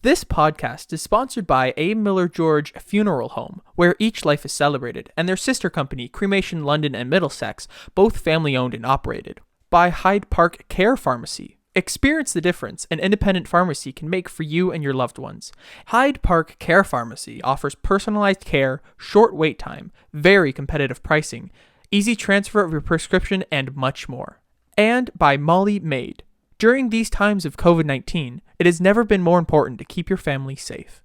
This podcast is sponsored by A. Miller George Funeral Home, where each life is celebrated, and their sister company, Cremation London and Middlesex, both family-owned and operated. By Hyde Park Care Pharmacy. Experience the difference an independent pharmacy can make for you and your loved ones. Hyde Park Care Pharmacy offers personalized care, short wait time, very competitive pricing, easy transfer of your prescription, and much more. And by Molly Maid. During these times of COVID-19, it has never been more important to keep your family safe.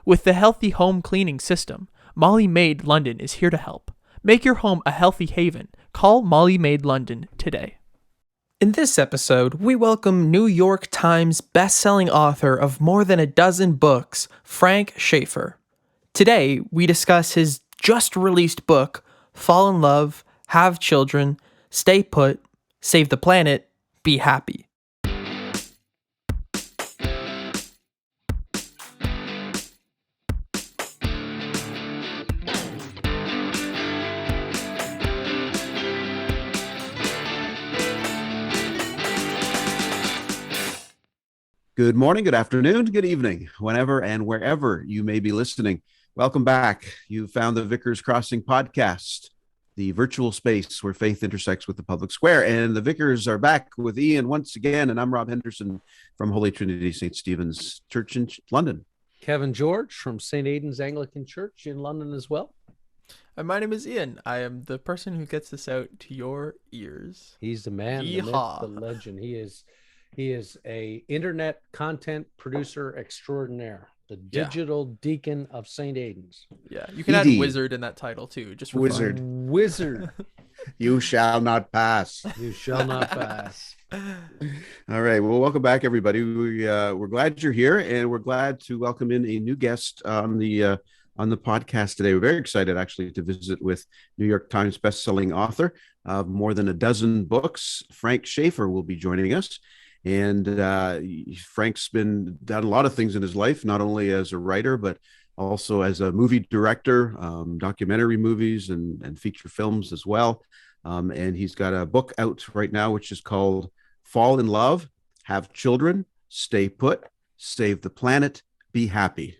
With the Healthy Home Cleaning System, Molly Maid London is here to help. Make your home a healthy haven. Call Molly Maid London today. In this episode, we welcome New York Times bestselling author of more than a dozen books, Frank Schaeffer. Today, we discuss his just-released book, Fall in Love, Have Children, Stay Put, Save the Planet, Be Happy. Good morning, good afternoon, good evening, whenever and wherever you may be listening. Welcome back. You found the Vickers Crossing podcast, the virtual space where faith intersects with the public square. And the Vickers are back with Ian once again. And I'm Rob Henderson from Holy Trinity St. Stephen's Church in London. Kevin George from St. Aidan's Anglican Church in London as well. And my name is Ian. I am the person who gets this out to your ears. He's the man, the myth, the legend. He is a internet content producer extraordinaire, the digital deacon of St. Aidan's. Yeah, you can add wizard in that title too, just for wizard. Fun. Wizard. You shall not pass. You shall not pass. All right. Well, welcome back, everybody. We're glad you're here, and we're glad to welcome in a new guest on the podcast today. We're very excited, actually, to visit with New York Times bestselling author of more than a dozen books. Frank Schaeffer will be joining us. And Frank's done a lot of things in his life, not only as a writer, but also as a movie director, documentary movies and feature films as well. And he's got a book out right now, which is called Fall in Love, Have Children, Stay Put, Save the Planet, Be Happy.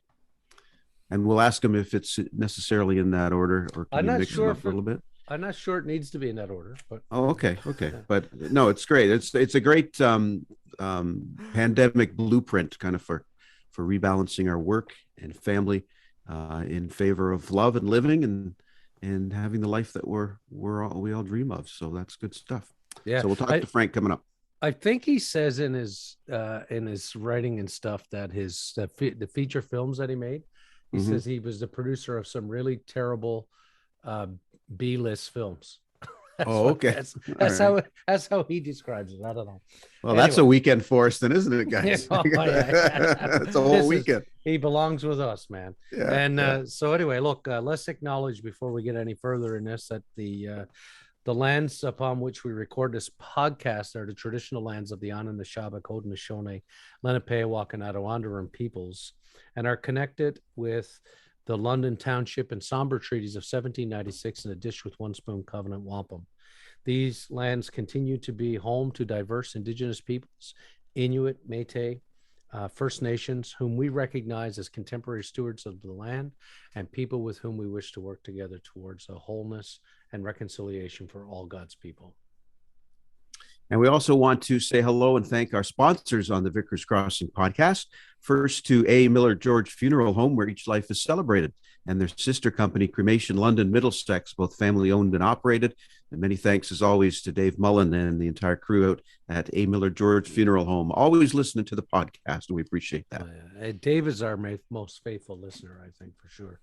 And we'll ask him if it's necessarily in that order, or can you mix them up a little bit? I'm not sure it needs to be in that order, but okay. But no, it's great. It's a great pandemic blueprint, kind of for rebalancing our work and family in favor of love and living and having the life that we all dream of. So that's good stuff. Yeah. So we'll talk to Frank coming up. I think he says in his writing and stuff that the feature films that he made, he says he was the producer of some really terrible B-list films. Okay. That's how he describes it. I don't know. Well, anyway. That's a weekend for us then, isn't it, guys? It's a whole weekend. He belongs with us, man. Yeah, and so anyway, look, let's acknowledge before we get any further in this that the lands upon which we record this podcast are the traditional lands of the Anamnesis, Haudenosaunee, Lenape, Wakanado, Wanderer peoples, and are connected with the London Township and Sombre Treaties of 1796 and the Dish with One Spoon Covenant Wampum. These lands continue to be home to diverse indigenous peoples, Inuit, Métis, First Nations, whom we recognize as contemporary stewards of the land and people with whom we wish to work together towards a wholeness and reconciliation for all God's people. And we also want to say hello and thank our sponsors on the Vickers Crossing podcast. First, to A. Miller George Funeral Home, where each life is celebrated, and their sister company, Cremation London Middlesex, both family owned and operated. And many thanks, as always, to Dave Mullen and the entire crew out at A. Miller George Funeral Home. Always listening to the podcast, and we appreciate that. Dave is our most faithful listener, I think, for sure.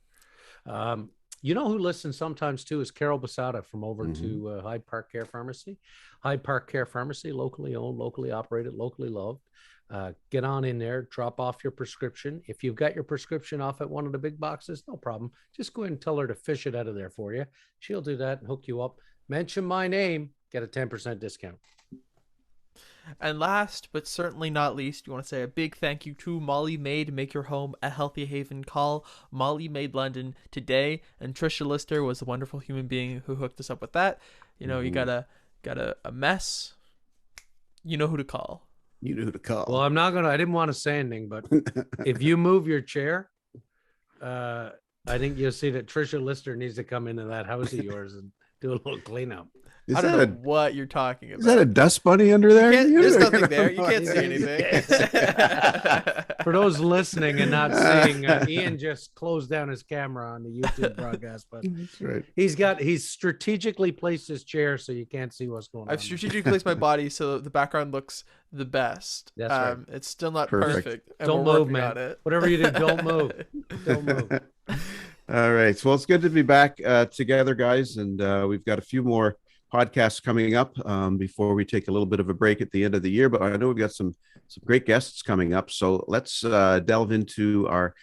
You know who listens sometimes too is Carol Basada from over to Hyde Park Care Pharmacy. Hyde Park Care Pharmacy, locally owned, locally operated, locally loved. Get on in there, drop off your prescription. If you've got your prescription off at one of the big boxes, no problem. Just go ahead and tell her to fish it out of there for you. She'll do that and hook you up. Mention my name, get a 10% discount. And last, but certainly not least, you want to say a big thank you to Molly Maid. Make your home a healthy haven. Call Molly Maid London today. And Trisha Lister was a wonderful human being who hooked us up with that. You know, you got a mess, you know who to call. You know who to call. Well, I didn't want to say anything, but if you move your chair, I think you'll see that Trisha Lister needs to come into that house of yours and do a little cleanup. I don't know what you're talking about. Is that a dust bunny under there? There's nothing there. You can't see anything. For those listening and not seeing, Ian just closed down his camera on the YouTube broadcast, but That's right. He's strategically placed his chair so you can't see what's going on. I've strategically placed my body so the background looks the best. That's right. It's still not perfect. And don't move, man. Whatever you do, don't move. Don't move. All right. Well, it's good to be back together, guys. And we've got a few more podcasts coming up before we take a little bit of a break at the end of the year. But I know we've got some great guests coming up. So let's delve into our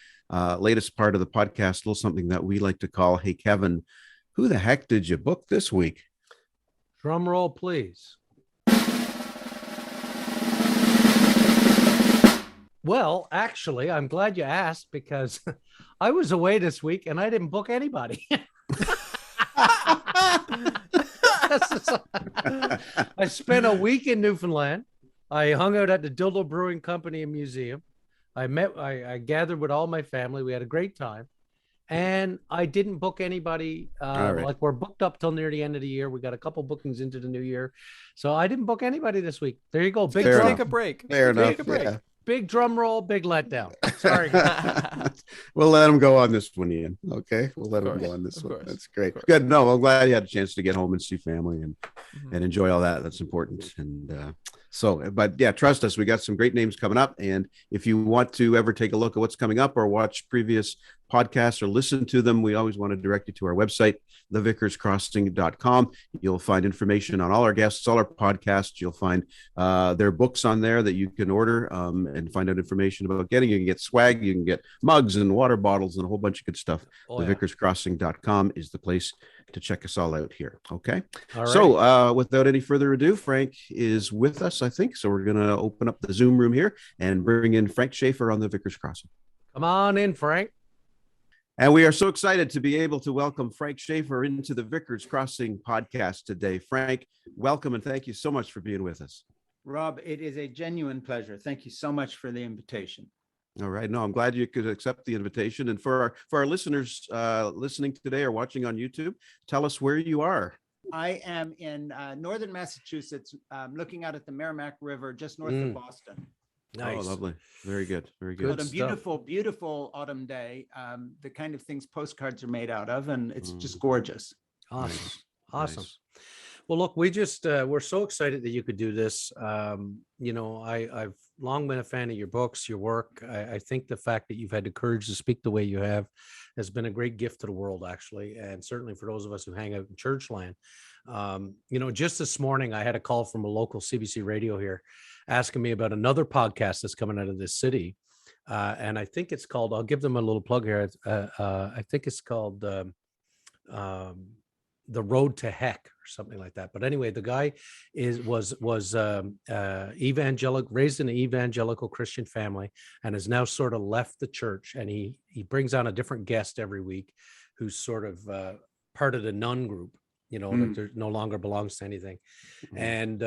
latest part of the podcast, a little something that we like to call, Hey, Kevin, who the heck did you book this week? Drum roll, please. Well, actually, I'm glad you asked because I was away this week and I didn't book anybody. I spent a week in Newfoundland. I hung out at the Dildo Brewing Company and Museum. I gathered with all my family. We had a great time. And I didn't book anybody. Like we're booked up till near the end of the year. We got a couple bookings into the new year. So I didn't book anybody this week. There you go. Take a break. Fair enough. Take a break. Yeah. Big drum roll, big letdown. Sorry. We'll let him go on this one, Ian. Okay. We'll let him go on this one. That's great. Good. No, I'm glad you had a chance to get home and see family and enjoy all that. That's important. And but yeah, trust us, we got some great names coming up. And if you want to ever take a look at what's coming up or watch previous podcasts or listen to them, we always want to direct you to our website, thevicarscrossing.com. You'll find information on all our guests, all our podcasts. You'll find their books on there that you can order and find out information about getting. You can get swag, you can get mugs and water bottles and a whole bunch of good stuff. Thevicarscrossing.com is the place to check us all out here. Okay. All right. So without any further ado, Frank is with us, I think. So we're going to open up the Zoom room here and bring in Frank Schaeffer on the Vicar's Crossing. Come on in, Frank. And we are so excited to be able to welcome Frank Schaeffer into the Vicar's Crossing podcast today. Frank, welcome and thank you so much for being with us. Rob, it is a genuine pleasure. Thank you so much for the invitation. All right. No, I'm glad you could accept the invitation. And for our listeners listening today or watching on YouTube, tell us where you are. I am in northern Massachusetts, looking out at the Merrimack River, just north of Boston. Nice. Oh, lovely. Very good. Very good. But a beautiful, beautiful autumn day. The kind of things postcards are made out of, and it's just gorgeous. Awesome. Nice. Awesome. Nice. Well, look, we just we're so excited that you could do this. I've long been a fan of your books, your work. I think the fact that you've had the courage to speak the way you have has been a great gift to the world, actually, and certainly for those of us who hang out in church land. Just this morning, I had a call from a local CBC radio here asking me about another podcast that's coming out of this city. And I think it's called, I'll give them a little plug here. I think it's called The Road to Heck or something like that. But anyway, the guy was evangelical, raised in an evangelical Christian family, and has now sort of left the church. And he brings on a different guest every week who's sort of part of the nun group, that no longer belongs to anything. And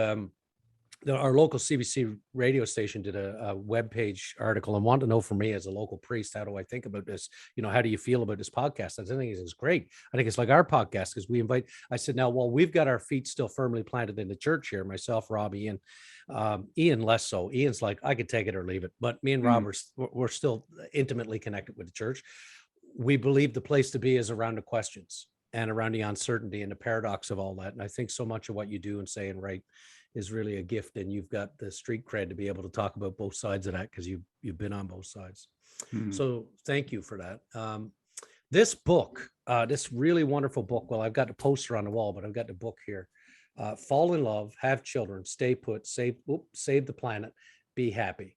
our local CBC radio station did a webpage article and wanted to know from me as a local priest, how do I think about this? How do you feel about this podcast? I think it's great. I think it's like our podcast because I said, now, well, we've got our feet still firmly planted in the church here, myself, Rob, Ian, Ian less so. Ian's like, I could take it or leave it. But me and Rob, we're still intimately connected with the church. We believe the place to be is around the questions and around the uncertainty and the paradox of all that. And I think so much of what you do and say and write is really a gift, and you've got the street cred to be able to talk about both sides of that because you've been on both sides. So thank you for that. This book, this really wonderful book, well, I've got the poster on the wall, but I've got the book here. Fall in love, have children, stay put, save the planet, be happy.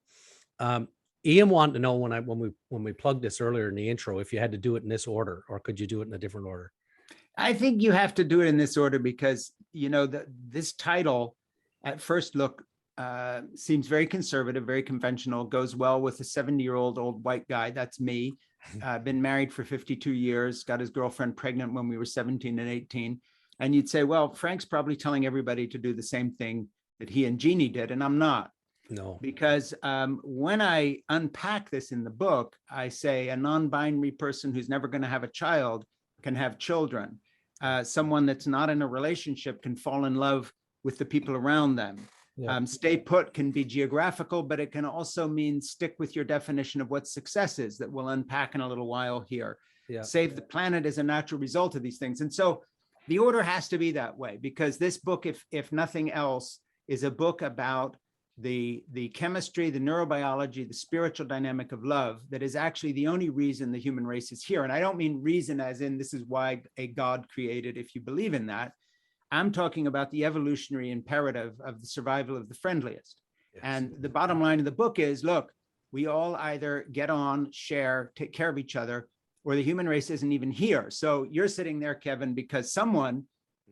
Ian wanted to know when we plugged this earlier in the intro, if you had to do it in this order, or could you do it in a different order? I think you have to do it in this order because, this title at first look seems very conservative, very conventional, goes well with a 70-year-old old white guy. That's me. Been married for 52 years, got his girlfriend pregnant when we were 17 and 18. And you'd say, well, Frank's probably telling everybody to do the same thing that he and Jeannie did, and I'm not. No. Because when I unpack this in the book, I say a non-binary person who's never going to have a child can have children. Someone that's not in a relationship can fall in love with the people around them. Yeah. Stay put can be geographical, but it can also mean stick with your definition of what success is that we'll unpack in a little while here. Yeah. Save the planet is a natural result of these things. And so the order has to be that way, because this book, if nothing else, is a book about the chemistry, the neurobiology, the spiritual dynamic of love that is actually the only reason the human race is here. And I don't mean reason as in this is why a God created, if you believe in that. I'm talking about the evolutionary imperative of the survival of the friendliest. Yes. And the bottom line of the book is, look, we all either get on, share, take care of each other, or the human race isn't even here. So you're sitting there, Kevin, because someone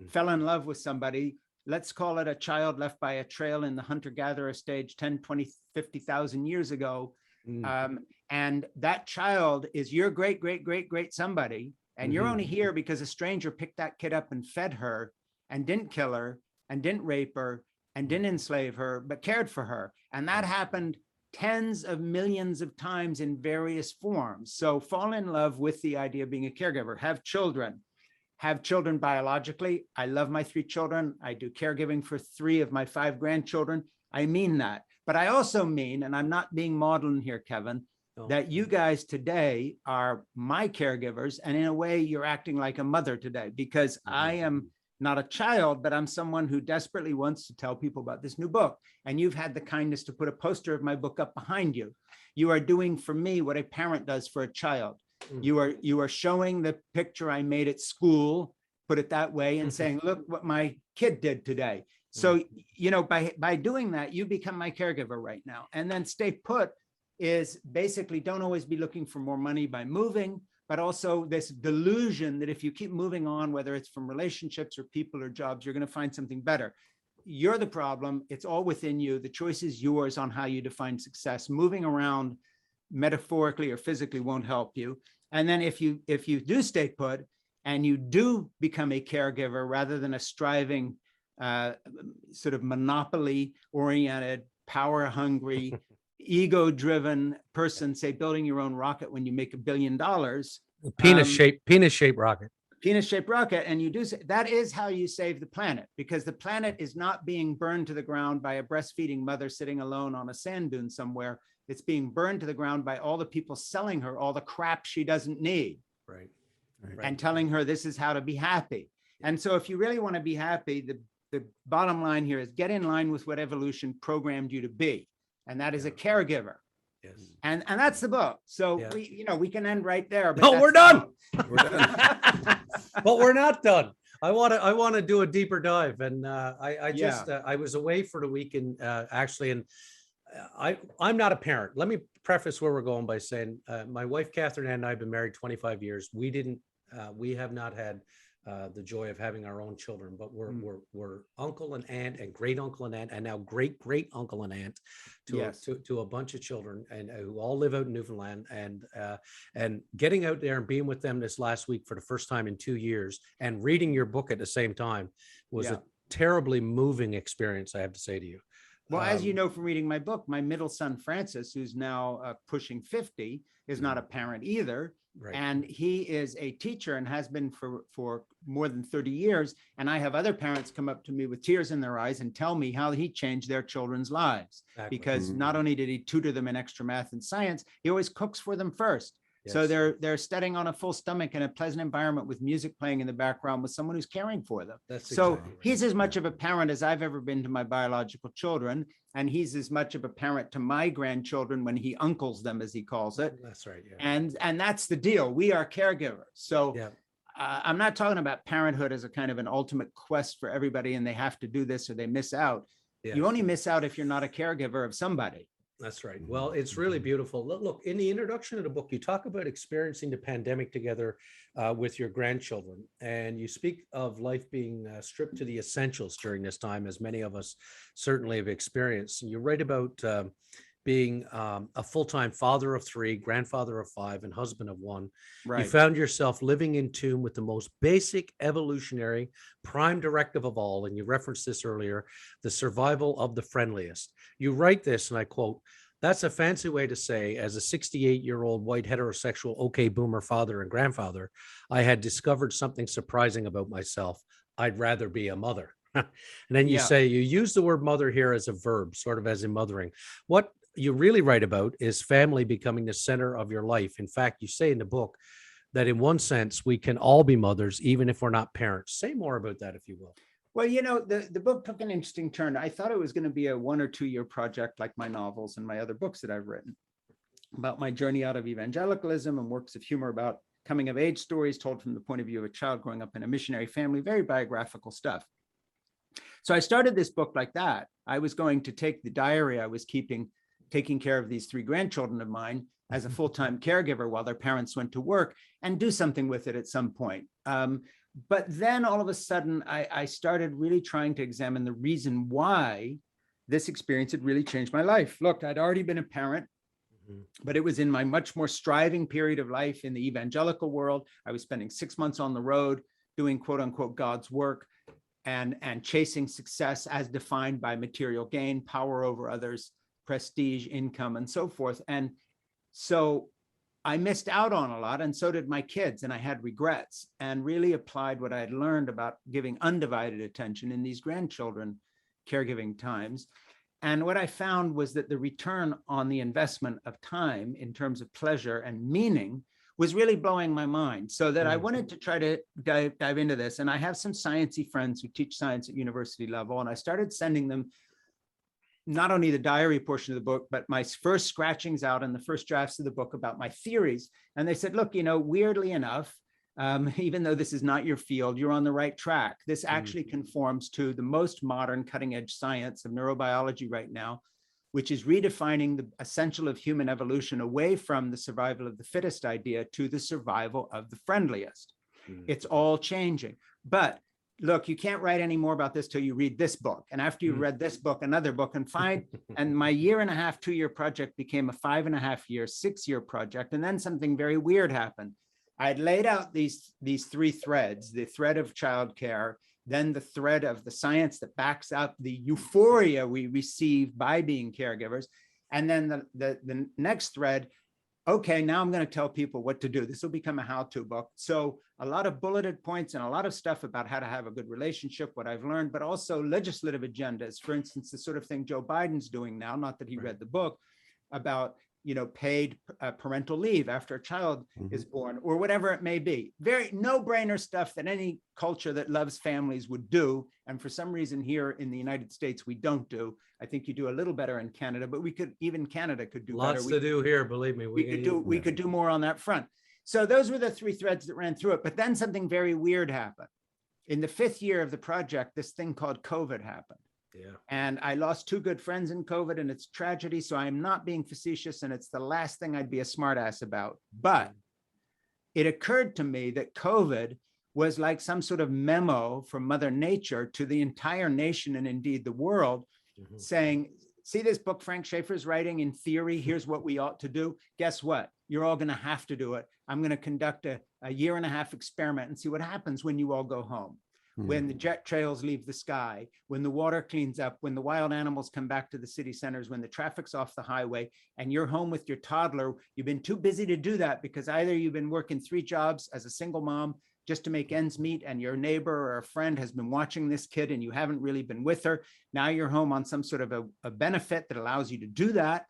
fell in love with somebody. Let's call it a child left by a trail in the hunter-gatherer stage 10, 20, 50,000 years ago. And that child is your great, great, great, great somebody. And you're only here because a stranger picked that kid up and fed her and didn't kill her and didn't rape her and didn't enslave her, but cared for her. And that happened tens of millions of times in various forms. So fall in love with the idea of being a caregiver, have children biologically. I love my 3 children. I do caregiving for 3 of my 5 grandchildren. I mean that. But I also mean, and I'm not being maudlin here, Kevin, that you guys today are my caregivers. And in a way, you're acting like a mother today, because I am not a child, but I'm someone who desperately wants to tell people about this new book. And you've had the kindness to put a poster of my book up behind you. You are doing for me what a parent does for a child. You are showing the picture I made at school, put it that way, and saying, look what my kid did today. So, you know, by doing that, you become my caregiver right now. And then stay put is basically don't always be looking for more money by moving, but also this delusion that if you keep moving on, whether it's from relationships or people or jobs, you're going to find something better. You're the problem. It's all within you. The choice is yours on how you define success. Moving around metaphorically or physically won't help you. And then if you do stay put and you do become a caregiver rather than a striving, sort of monopoly oriented, power hungry, ego driven person, say building your own rocket when you make $1 billion, Penis shaped rocket. And you do say that is how you save the planet, because the planet is not being burned to the ground by a breastfeeding mother sitting alone on a sand dune somewhere. It's being burned to the ground by all the people selling her all the crap she doesn't need. Right. And telling her this is how to be happy. And so if you really want to be happy, the bottom line here is get in line with what evolution programmed you to be. And that is a caregiver. Yes. And that's the book. So we can end right there. But no, we're done. We're done. But we're not done. I want to do a deeper dive. And I was away for the weekend actually, and I'm not a parent. Let me preface where we're going by saying my wife Catherine and I have been married 25 years. We have not had the joy of having our own children, but we're uncle and aunt and great uncle and aunt and now great uncle and aunt to a bunch of children and who all live out in Newfoundland, and getting out there and being with them this last week for the first time in 2 years and reading your book at the same time was a terribly moving experience, I have to say to you. Well, as you know from reading my book, my middle son, Francis, who's now pushing 50, is not a parent either. Right. And he is a teacher and has been for more than 30 years. And I have other parents come up to me with tears in their eyes and tell me how he changed their children's lives. Exactly. Because not only did he tutor them in extra math and science, he always cooks for them first. Yes. So they're studying on a full stomach in a pleasant environment with music playing in the background with someone who's caring for them. That's so exactly right. He's as much of a parent as I've ever been to my biological children. And he's as much of a parent to my grandchildren when he uncles them, as he calls it. That's right. Yeah. And that's the deal. We are caregivers. So I'm not talking about parenthood as a kind of an ultimate quest for everybody and they have to do this or they miss out. Yeah. You only miss out if you're not a caregiver of somebody. That's right. Well, it's really beautiful. Look, in the introduction of the book, you talk about experiencing the pandemic together with your grandchildren, and you speak of life being stripped to the essentials during this time, as many of us certainly have experienced. And you write about being a full-time father of 3, grandfather of 5, and husband of 1, Right. you found yourself living in tune with the most basic evolutionary prime directive of all, and you referenced this earlier, the survival of the friendliest. You write this, and I quote, "That's a fancy way to say, as a 68-year-old white heterosexual okay boomer father and grandfather, I had discovered something surprising about myself. I'd rather be a mother." And then you say, you use the word mother here as a verb, sort of as in mothering. What you really write about is family becoming the center of your life. In fact, you say in the book that in one sense, we can all be mothers, even if we're not parents. Say more about that, if you will. Well, you know, the book took an interesting turn. I thought it was going to be a 1 or 2 year project like my novels and my other books that I've written about my journey out of evangelicalism and works of humor about coming of age stories told from the point of view of a child growing up in a missionary family, very biographical stuff. So I started this book like that. I was going to take the diary I was keeping, taking care of these 3 grandchildren of mine as a full-time caregiver while their parents went to work, and do something with it at some point. But then all of a sudden, I started really trying to examine the reason why this experience had really changed my life. Look, I'd already been a parent, but it was in my much more striving period of life in the evangelical world. I was spending 6 months on the road doing quote unquote God's work and chasing success as defined by material gain, power over others, prestige, income, and so forth. And so I missed out on a lot, and so did my kids, and I had regrets, and really applied what I had learned about giving undivided attention in these grandchildren caregiving times. And what I found was that the return on the investment of time in terms of pleasure and meaning was really blowing my mind, so that I wanted to try to dive into this. And I have some sciencey friends who teach science at university level, and I started sending them not only the diary portion of the book, but my first scratchings out and the first drafts of the book about my theories. And they said, look, you know, weirdly enough, even though this is not your field, you're on the right track. This actually conforms to the most modern cutting edge science of neurobiology right now, which is redefining the essential of human evolution away from the survival of the fittest idea to the survival of the friendliest. It's all changing. But look, you can't write any more about this till you read this book. And after you read this book, another book, and my 1.5, 2 year project became a 5.5 year, 6 year project. And then something very weird happened. I had laid out these 3 threads, the thread of childcare, then the thread of the science that backs up the euphoria we receive by being caregivers. And then the next thread, okay, now I'm going to tell people what to do. This will become a how-to book. So a lot of bulleted points and a lot of stuff about how to have a good relationship, what I've learned, but also legislative agendas. For instance, the sort of thing Joe Biden's doing now, not that he read the book, about, you know, paid parental leave after a child is born, or whatever it may be. Very no-brainer stuff that any culture that loves families would do. And for some reason here in the United States, we don't do. I think you do a little better in Canada, but even Canada could do better. Lots to do here, believe me. We could do more on that front. So those were the 3 threads that ran through it. But then something very weird happened. In the 5th year of the project, this thing called COVID happened. Yeah. And I lost 2 good friends in COVID, and it's tragedy. So I'm not being facetious, and it's the last thing I'd be a smartass about. But it occurred to me that COVID was like some sort of memo from Mother Nature to the entire nation and indeed the world, saying, see this book Frank Schaeffer's writing in theory, here's what we ought to do. Guess what? You're all going to have to do it. I'm going to conduct a 1.5 year experiment and see what happens when you all go home. When the jet trails leave the sky, when the water cleans up, when the wild animals come back to the city centers, when the traffic's off the highway and you're home with your toddler, you've been too busy to do that because either you've been working 3 jobs as a single mom just to make ends meet, and your neighbor or a friend has been watching this kid and you haven't really been with her. Now you're home on some sort of a benefit that allows you to do that.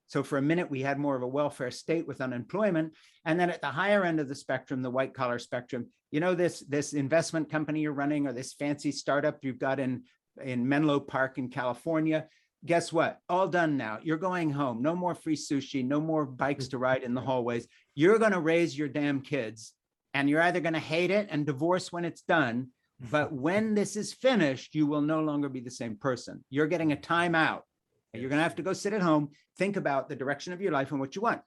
So for a minute, we had more of a welfare state with unemployment. And then at the higher end of the spectrum, the white collar spectrum, you know, this investment company you're running or this fancy startup you've got in Menlo Park in California, guess what? All done now. You're going home. No more free sushi, no more bikes to ride in the hallways. You're going to raise your damn kids, and you're either going to hate it and divorce when it's done. But when this is finished, you will no longer be the same person. You're getting a timeout. You're going to have to go sit at home, think about the direction of your life and what you want.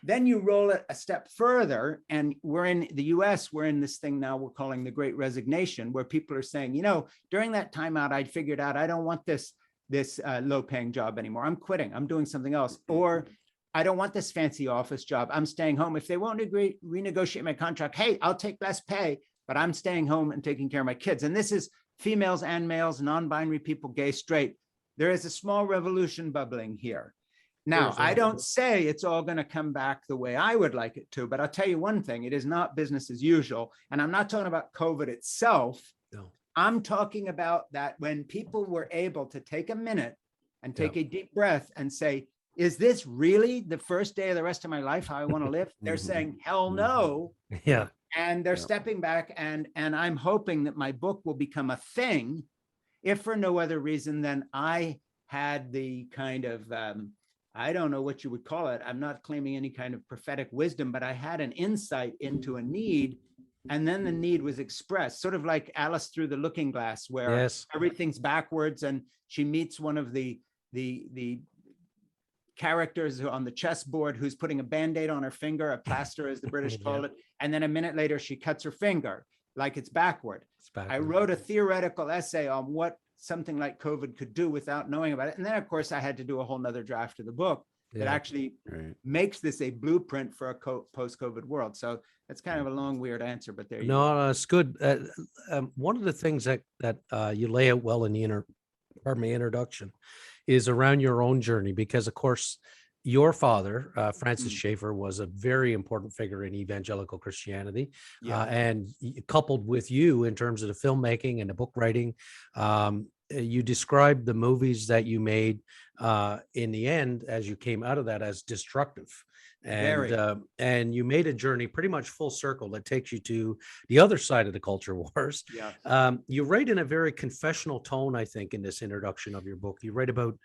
Then you roll it a step further, and we're in the US, we're in this thing now we're calling the Great Resignation, where people are saying, you know, during that timeout, I figured out I don't want this this low-paying job anymore. I'm quitting. I'm doing something else. Or I don't want this fancy office job. I'm staying home. If they won't agree, renegotiate my contract, hey, I'll take less pay, but I'm staying home and taking care of my kids. And this is females and males, non-binary people, gay, straight. There is a small revolution bubbling here. Now, I don't say it's all going to come back the way I would like it to, but I'll tell you one thing, it is not business as usual. And I'm not talking about COVID itself. No. I'm talking about that when people were able to take a minute and take a deep breath and say, is this really the first day of the rest of my life, how I want to live? They're saying, hell no. Yeah. And they're stepping back, and I'm hoping that my book will become a thing, if for no other reason than I had the kind of, I don't know what you would call it. I'm not claiming any kind of prophetic wisdom, but I had an insight into a need, and then the need was expressed, sort of like Alice Through the Looking Glass, where everything's backwards, and she meets one of the characters on the chessboard who's putting a Band-Aid on her finger, a plaster as the British call it, and then a minute later she cuts her finger like it's backward. I wrote a theoretical essay on what something like COVID could do without knowing about it. And then of course I had to do a whole nother draft of the book that actually makes this a blueprint for a post-COVID world. So that's kind of a long, weird answer, but there you go. No, it's good. One of the things that you lay out well in the introduction is around your own journey, because of course your father, Francis Schaeffer, was a very important figure in evangelical Christianity, and coupled with you in terms of the filmmaking and the book writing. You described the movies that you made in the end, as you came out of that, as destructive. And you made a journey pretty much full circle that takes you to the other side of the culture wars. You write in a very confessional tone, I think, in this introduction of your book. You write about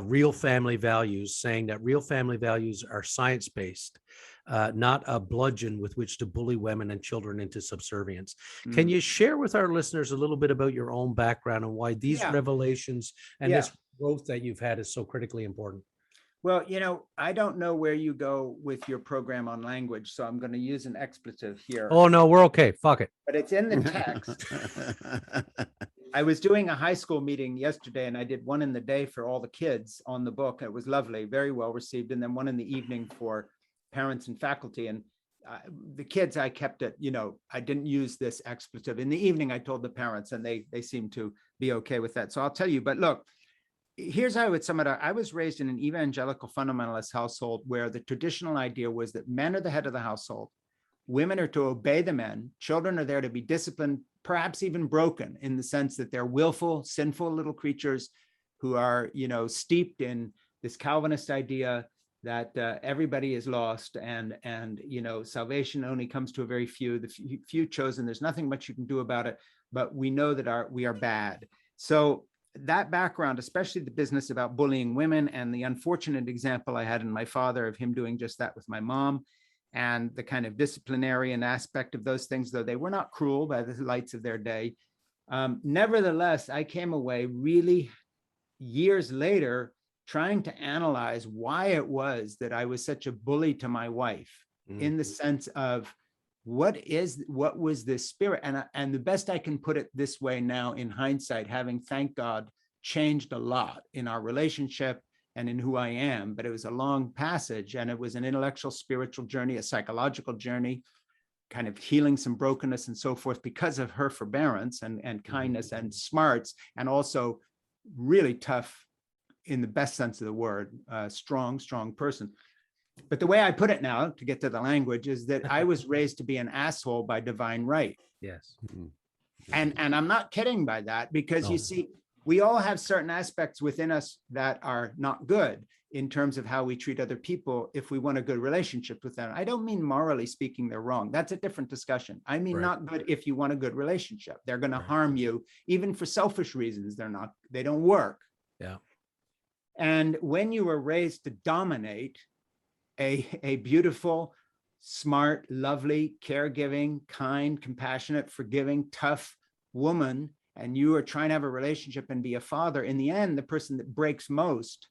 real family values, saying that real family values are science-based, not a bludgeon with which to bully women and children into subservience. Can you share with our listeners a little bit about your own background and why these revelations and this growth that you've had is so critically important? Well, you know, I don't know where you go with your program on language, so I'm going to use an expletive here. Oh, no, we're okay. Fuck it. But it's in the text. I was doing a high school meeting yesterday, and I did one in the day for all the kids on the book. It was lovely, very well received. And then one in the evening for parents and faculty. And the kids, I kept it, you know, I didn't use this expletive. In the evening, I told the parents, and they seemed to be okay with that. So I'll tell you, but look, here's how I would sum it up. I was raised in an evangelical fundamentalist household where the traditional idea was that men are the head of the household. Women are to obey the men. Children are there to be disciplined, perhaps even broken, in the sense that they're willful, sinful little creatures who are, you know, steeped in this Calvinist idea that everybody is lost and you know, salvation only comes to a very few, the few chosen. There's nothing much you can do about it, but we know that we are bad. So that background, especially the business about bullying women and the unfortunate example I had in my father of him doing just that with my mom, and the kind of disciplinarian aspect of those things, though they were not cruel by the lights of their day. Nevertheless, I came away really years later trying to analyze why it was that I was such a bully to my wife, in the sense of what was this spirit? And the best I can put it this way now in hindsight, having, thank God, changed a lot in our relationship and in who I am, but it was a long passage, and it was an intellectual, spiritual journey, a psychological journey, kind of healing some brokenness and so forth because of her forbearance and kindness and smarts, and also really tough in the best sense of the word, strong person. But the way I put it now, to get to the language, is that I was raised to be an asshole by divine right. Yes. And I'm not kidding by that, because you see, we all have certain aspects within us that are not good in terms of how we treat other people if we want a good relationship with them. I don't mean morally speaking they're wrong. That's a different discussion. I mean, not good if you want a good relationship. They're going to harm you, even for selfish reasons. They don't work. Yeah. And when you were raised to dominate a beautiful, smart, lovely, caregiving, kind, compassionate, forgiving, tough woman, and you are trying to have a relationship and be a father, in the end, the person that breaks most,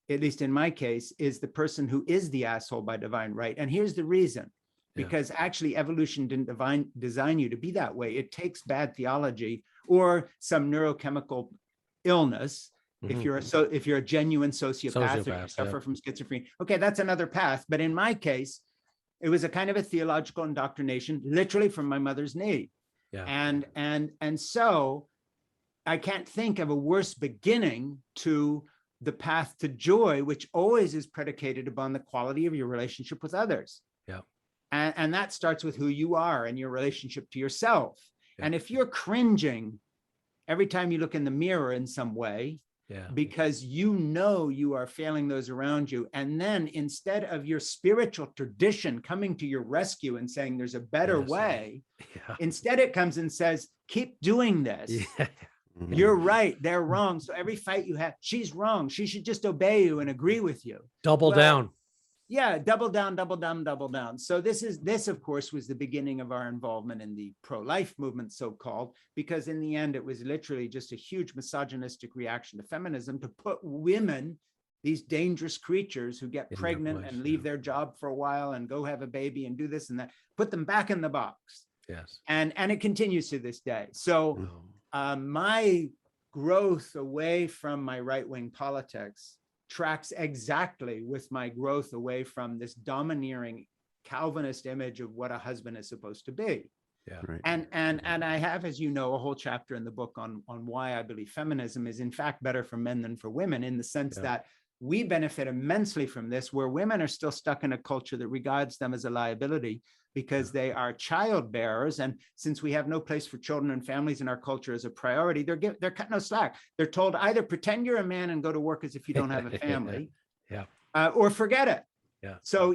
at least in my case, is the person who is the asshole by divine right. And here's the reason, because actually evolution didn't design you to be that way. It takes bad theology or some neurochemical illness If you're a genuine sociopath or you suffer from schizophrenia, okay, that's another path. But in my case, it was a kind of a theological indoctrination, literally from my mother's knee. Yeah. And so I can't think of a worse beginning to the path to joy, which always is predicated upon the quality of your relationship with others. Yeah. And that starts with who you are and your relationship to yourself. Yeah. And if you're cringing every time you look in the mirror in some way, because you are failing those around you, and then instead of your spiritual tradition coming to your rescue and saying there's a better way, instead it comes and says, keep doing this. Yeah. You're right, they're wrong. So every fight you have, she's wrong. She should just obey you and agree with you. Double down. Yeah, double down, double down, double down. So this, of course, was the beginning of our involvement in the pro-life movement, so-called, because in the end, it was literally just a huge misogynistic reaction to feminism to put women, these dangerous creatures who get pregnant and leave their job for a while and go have a baby and do this and that, put them back in the box. Yes. And it continues to this day. So my growth away from my right-wing politics tracks exactly with my growth away from this domineering Calvinist image of what a husband is supposed to be. Yeah. Right. And I have, as you know, a whole chapter in the book on why I believe feminism is in fact better for men than for women, in the sense that we benefit immensely from this, where women are still stuck in a culture that regards them as a liability because they are child bearers. And since we have no place for children and families in our culture as a priority, they're cutting no slack. They're told either pretend you're a man and go to work as if you don't have a family, or forget it. Yeah. So,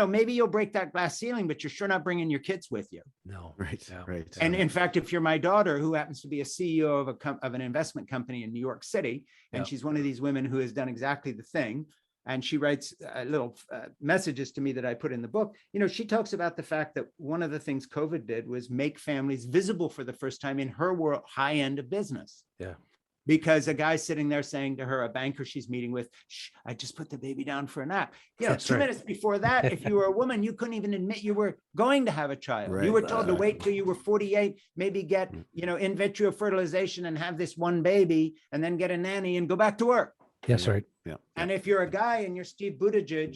maybe you'll break that glass ceiling, but you're sure not bringing your kids with you. No. Right. Yeah. Right. And in fact, if you're my daughter, who happens to be a CEO of an investment company in New York City, and she's one of these women who has done exactly the thing, and she writes little messages to me that I put in the book. She talks about the fact that one of the things COVID did was make families visible for the first time in her world, high end of business. Yeah. Because a guy's sitting there saying to her, a banker she's meeting with, shh, I just put the baby down for a nap. That's 2 minutes before that, if you were a woman, you couldn't even admit you were going to have a child. Right. You were told to wait till you were 48, maybe get, in vitro fertilization and have this one baby, and then get a nanny and go back to work. Yes, right. Yeah. And if you're a guy and you're Steve Buttigieg,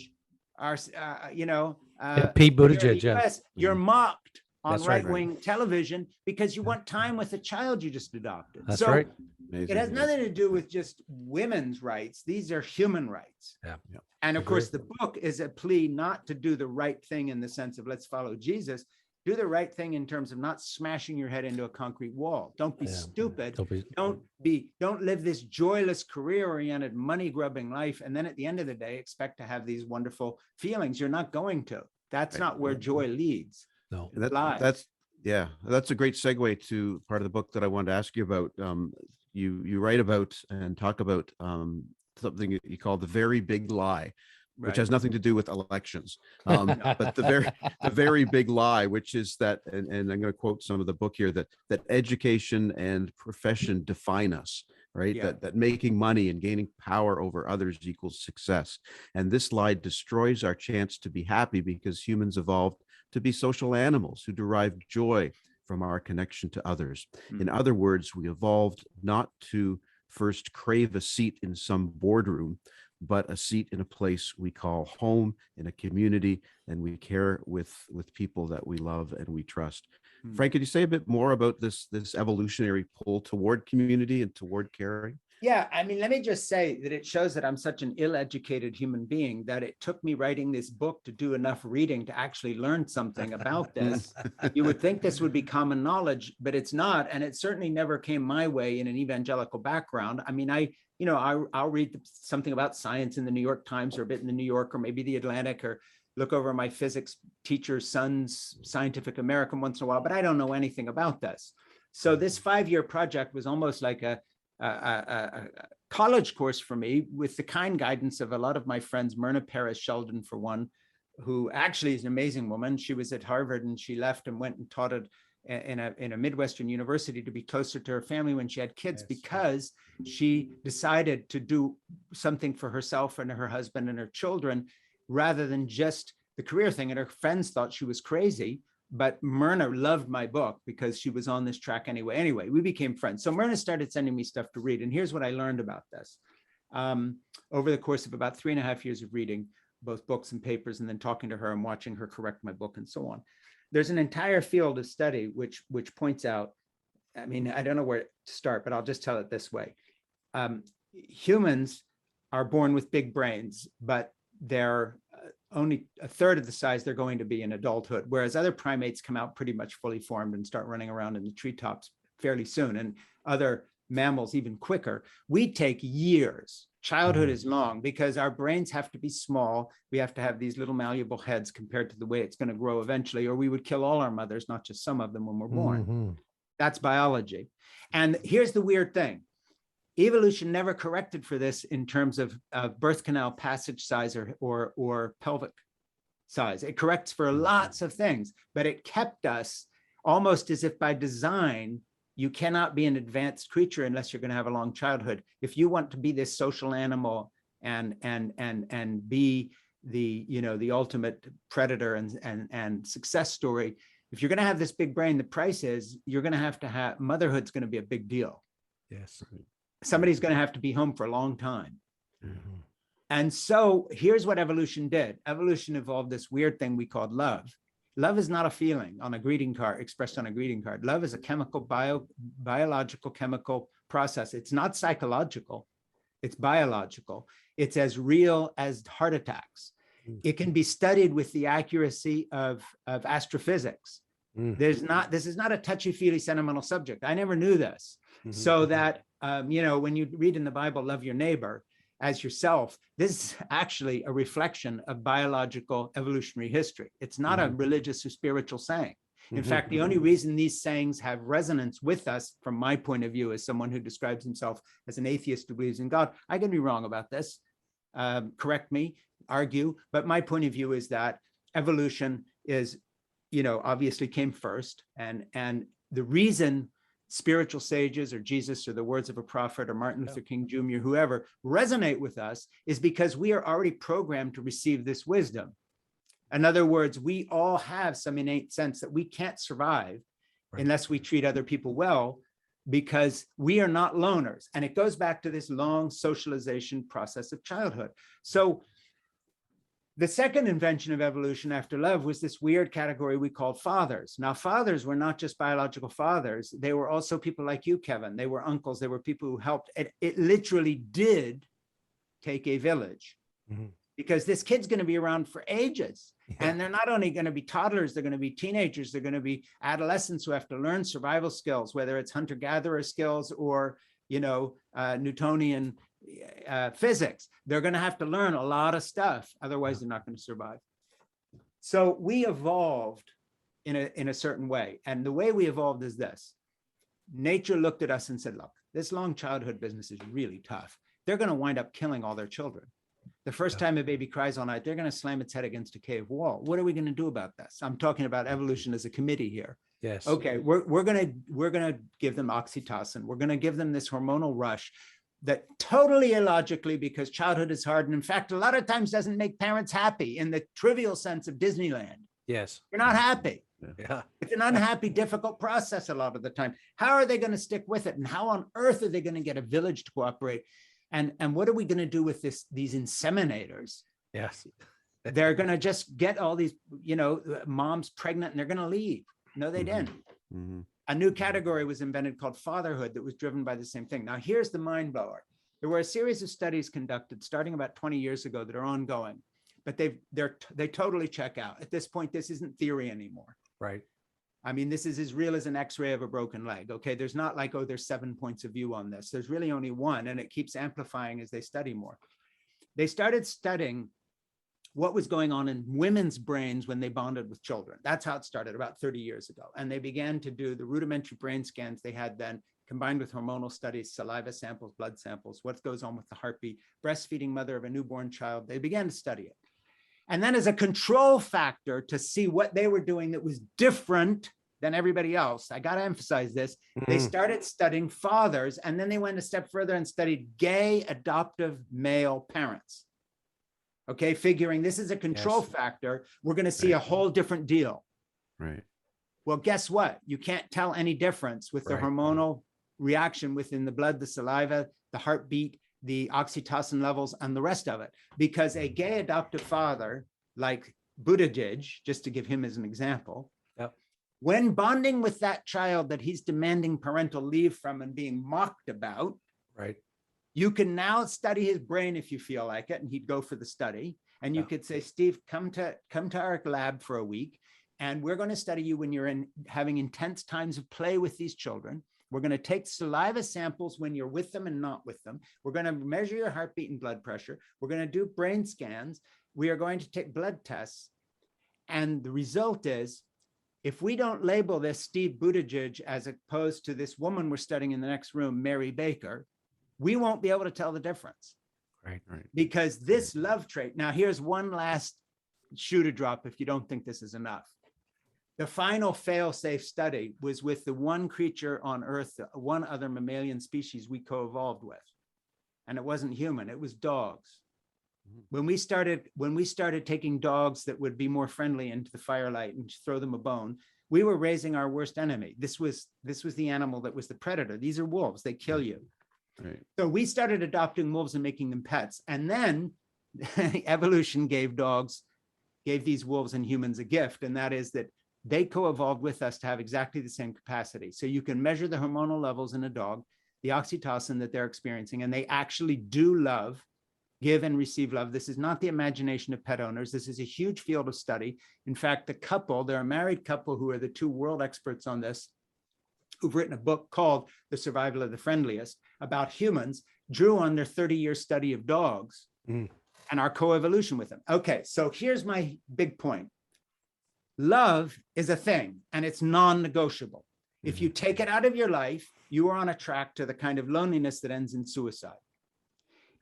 Pete Buttigieg, you're mocked on right-wing television because you want time with the child you just adopted. That's right. It has nothing to do with just women's rights. These are human rights. Yeah. And of course, the book is a plea not to do the right thing in the sense of let's follow Jesus. Do the right thing in terms of not smashing your head into a concrete wall. Don't be stupid. Don't live this joyless, career-oriented, money-grubbing life. And then at the end of the day, expect to have these wonderful feelings. You're not going to. That's not where joy leads. No, that's a great segue to part of the book that I wanted to ask you about. You write about and talk about something you call the very big lie, which has nothing to do with elections, but the very big lie, which is that, and I'm going to quote some of the book here, that education and profession define us. Right. Yeah. That making money and gaining power over others equals success. And this lie destroys our chance to be happy because humans evolved to be social animals who derive joy from our connection to others. In other words, we evolved not to first crave a seat in some boardroom, but a seat in a place we call home, in a community, and we care with people that we love and we trust. Frank, could you say a bit more about this evolutionary pull toward community and toward caring? Yeah, I mean, let me just say that it shows that I'm such an ill-educated human being that it took me writing this book to do enough reading to actually learn something about this. You would think this would be common knowledge, but it's not. And it certainly never came my way in an evangelical background. I mean, I'll read something about science in the New York Times or a bit in the New York or maybe the Atlantic, or look over my physics teacher's son's Scientific American once in a while, but I don't know anything about this. So this 5-year project was almost like a college course for me, with the kind guidance of a lot of my friends, Myrna Paris Sheldon, for one, who actually is an amazing woman. She was at Harvard and she left and went and taught it in a Midwestern university to be closer to her family when she had kids, because she decided to do something for herself and her husband and her children, rather than just the career thing. And her friends thought she was crazy. But Myrna loved my book because she was on this track anyway. Anyway, we became friends. So Myrna started sending me stuff to read. And here's what I learned about this. over the course of about 3.5 years of reading both books and papers, and then talking to her and watching her correct my book and so on. There's an entire field of study which points out, I mean, I don't know where to start, but I'll just tell it this way. Humans are born with big brains, but they're only a third of the size they're going to be in adulthood, whereas other primates come out pretty much fully formed and start running around in the treetops fairly soon, and other mammals even quicker. We take years. Childhood is long because our brains have to be small. We have to have these little malleable heads compared to the way it's going to grow eventually, or we would kill all our mothers, not just some of them when we're born. That's biology. And here's the weird thing. Evolution never corrected for this in terms of birth canal passage size or pelvic size. It corrects for lots of things, but it kept us almost as if by design. You cannot be an advanced creature unless you're going to have a long childhood. If you want to be this social animal and be the ultimate predator and success story, if you're going to have this big brain, the price is you're going to have motherhood's going to be a big deal. Yes. Somebody's going to have to be home for a long time. And so here's what evolution did. Evolution evolved this weird thing we called love. Love is not a feeling on a greeting card, expressed on a greeting card. Love is a biological chemical process. It's not psychological, it's biological. It's as real as heart attacks. It can be studied with the accuracy of astrophysics. This is not a touchy-feely sentimental subject. I never knew this. So that, when you read in the Bible, love your neighbor as yourself, this is actually a reflection of biological evolutionary history. It's not a religious or spiritual saying. In fact, the only reason these sayings have resonance with us, from my point of view, as someone who describes himself as an atheist who believes in God, I can be wrong about this, correct me, argue, but my point of view is that evolution is, obviously came first, and the reason spiritual sages or Jesus or the words of a prophet or Martin Luther King Jr., whoever, resonate with us is because we are already programmed to receive this wisdom. In other words, we all have some innate sense that we can't survive unless we treat other people well, because we are not loners. And it goes back to this long socialization process of childhood. So the second invention of evolution after love was this weird category we called fathers. Now, fathers were not just biological fathers. They were also people like you, Kevin. They were uncles. They were people who helped. It literally did take a village, because this kid's going to be around for ages. And they're not only going to be toddlers, they're going to be teenagers. They're going to be adolescents who have to learn survival skills, whether it's hunter-gatherer skills or, Newtonian physics. They're going to have to learn a lot of stuff. Otherwise, they're not going to survive. So we evolved in a certain way. And the way we evolved is this. Nature looked at us and said, look, this long childhood business is really tough. They're going to wind up killing all their children. The first time a baby cries all night, they're going to slam its head against a cave wall. What are we going to do about this? I'm talking about evolution as a committee here. Yes. Okay, we're gonna give them oxytocin. We're gonna give them this hormonal rush that totally illogically, because childhood is hard, and in fact, a lot of times doesn't make parents happy in the trivial sense of Disneyland. Yes. You're not happy. Yeah. It's an unhappy, difficult process a lot of the time. How are they going to stick with it? And how on earth are they going to get a village to cooperate? And what are we going to do with these inseminators? Yes. They're going to just get all these, moms pregnant, and they're going to leave. No, they didn't. A new category was invented called fatherhood that was driven by the same thing. Now, here's the mind blower. There were a series of studies conducted starting about 20 years ago that are ongoing, but they totally check out. At this point, this isn't theory anymore. Right. I mean, this is as real as an X-ray of a broken leg. Okay, there's not like, oh, there's 7 points of view on this. There's really only one, and it keeps amplifying as they study more. They started studying what was going on in women's brains when they bonded with children. That's how it started about 30 years ago. And they began to do the rudimentary brain scans they had then, combined with hormonal studies, saliva samples, blood samples, what goes on with the heartbeat, breastfeeding mother of a newborn child. They began to study it. And then as a control factor to see what they were doing that was different than everybody else, I got to emphasize this, they started studying fathers, and then they went a step further and studied gay adoptive male parents. Okay, figuring this is a control factor, we're going to see a whole different deal. Right. Well, guess what? You can't tell any difference with the hormonal reaction within the blood, the saliva, the heartbeat, the oxytocin levels and the rest of it. Because a gay adoptive father like Buttigieg, just to give him as an example, when bonding with that child that he's demanding parental leave from and being mocked about, right, you can now study his brain if you feel like it, and he'd go for the study. And you could say, Steve, come to our lab for a week, and we're going to study you when you're having intense times of play with these children. We're going to take saliva samples when you're with them and not with them. We're going to measure your heartbeat and blood pressure. We're going to do brain scans. We are going to take blood tests. And the result is, if we don't label this Steve Buttigieg as opposed to this woman we're studying in the next room, Mary Baker, we won't be able to tell the difference. Right. Because this love trait, now here's one last shoe to drop if you don't think this is enough. The final fail-safe study was with the one creature on Earth, one other mammalian species we co-evolved with. And it wasn't human, it was dogs. When we started taking dogs that would be more friendly into the firelight and throw them a bone, we were raising our worst enemy. This was the animal that was the predator. These are wolves, they kill you. Right. So we started adopting wolves and making them pets. And then evolution gave these wolves and humans a gift. And that is that they co-evolved with us to have exactly the same capacity. So you can measure the hormonal levels in a dog, the oxytocin that they're experiencing, and they actually do love, give and receive love. This is not the imagination of pet owners. This is a huge field of study. In fact, they're a married couple who are the two world experts on this, who've written a book called The Survival of the Friendliest about humans, drew on their 30-year study of dogs and our coevolution with them. Okay, so here's my big point. Love is a thing, and it's non-negotiable. If you take it out of your life, you are on a track to the kind of loneliness that ends in suicide.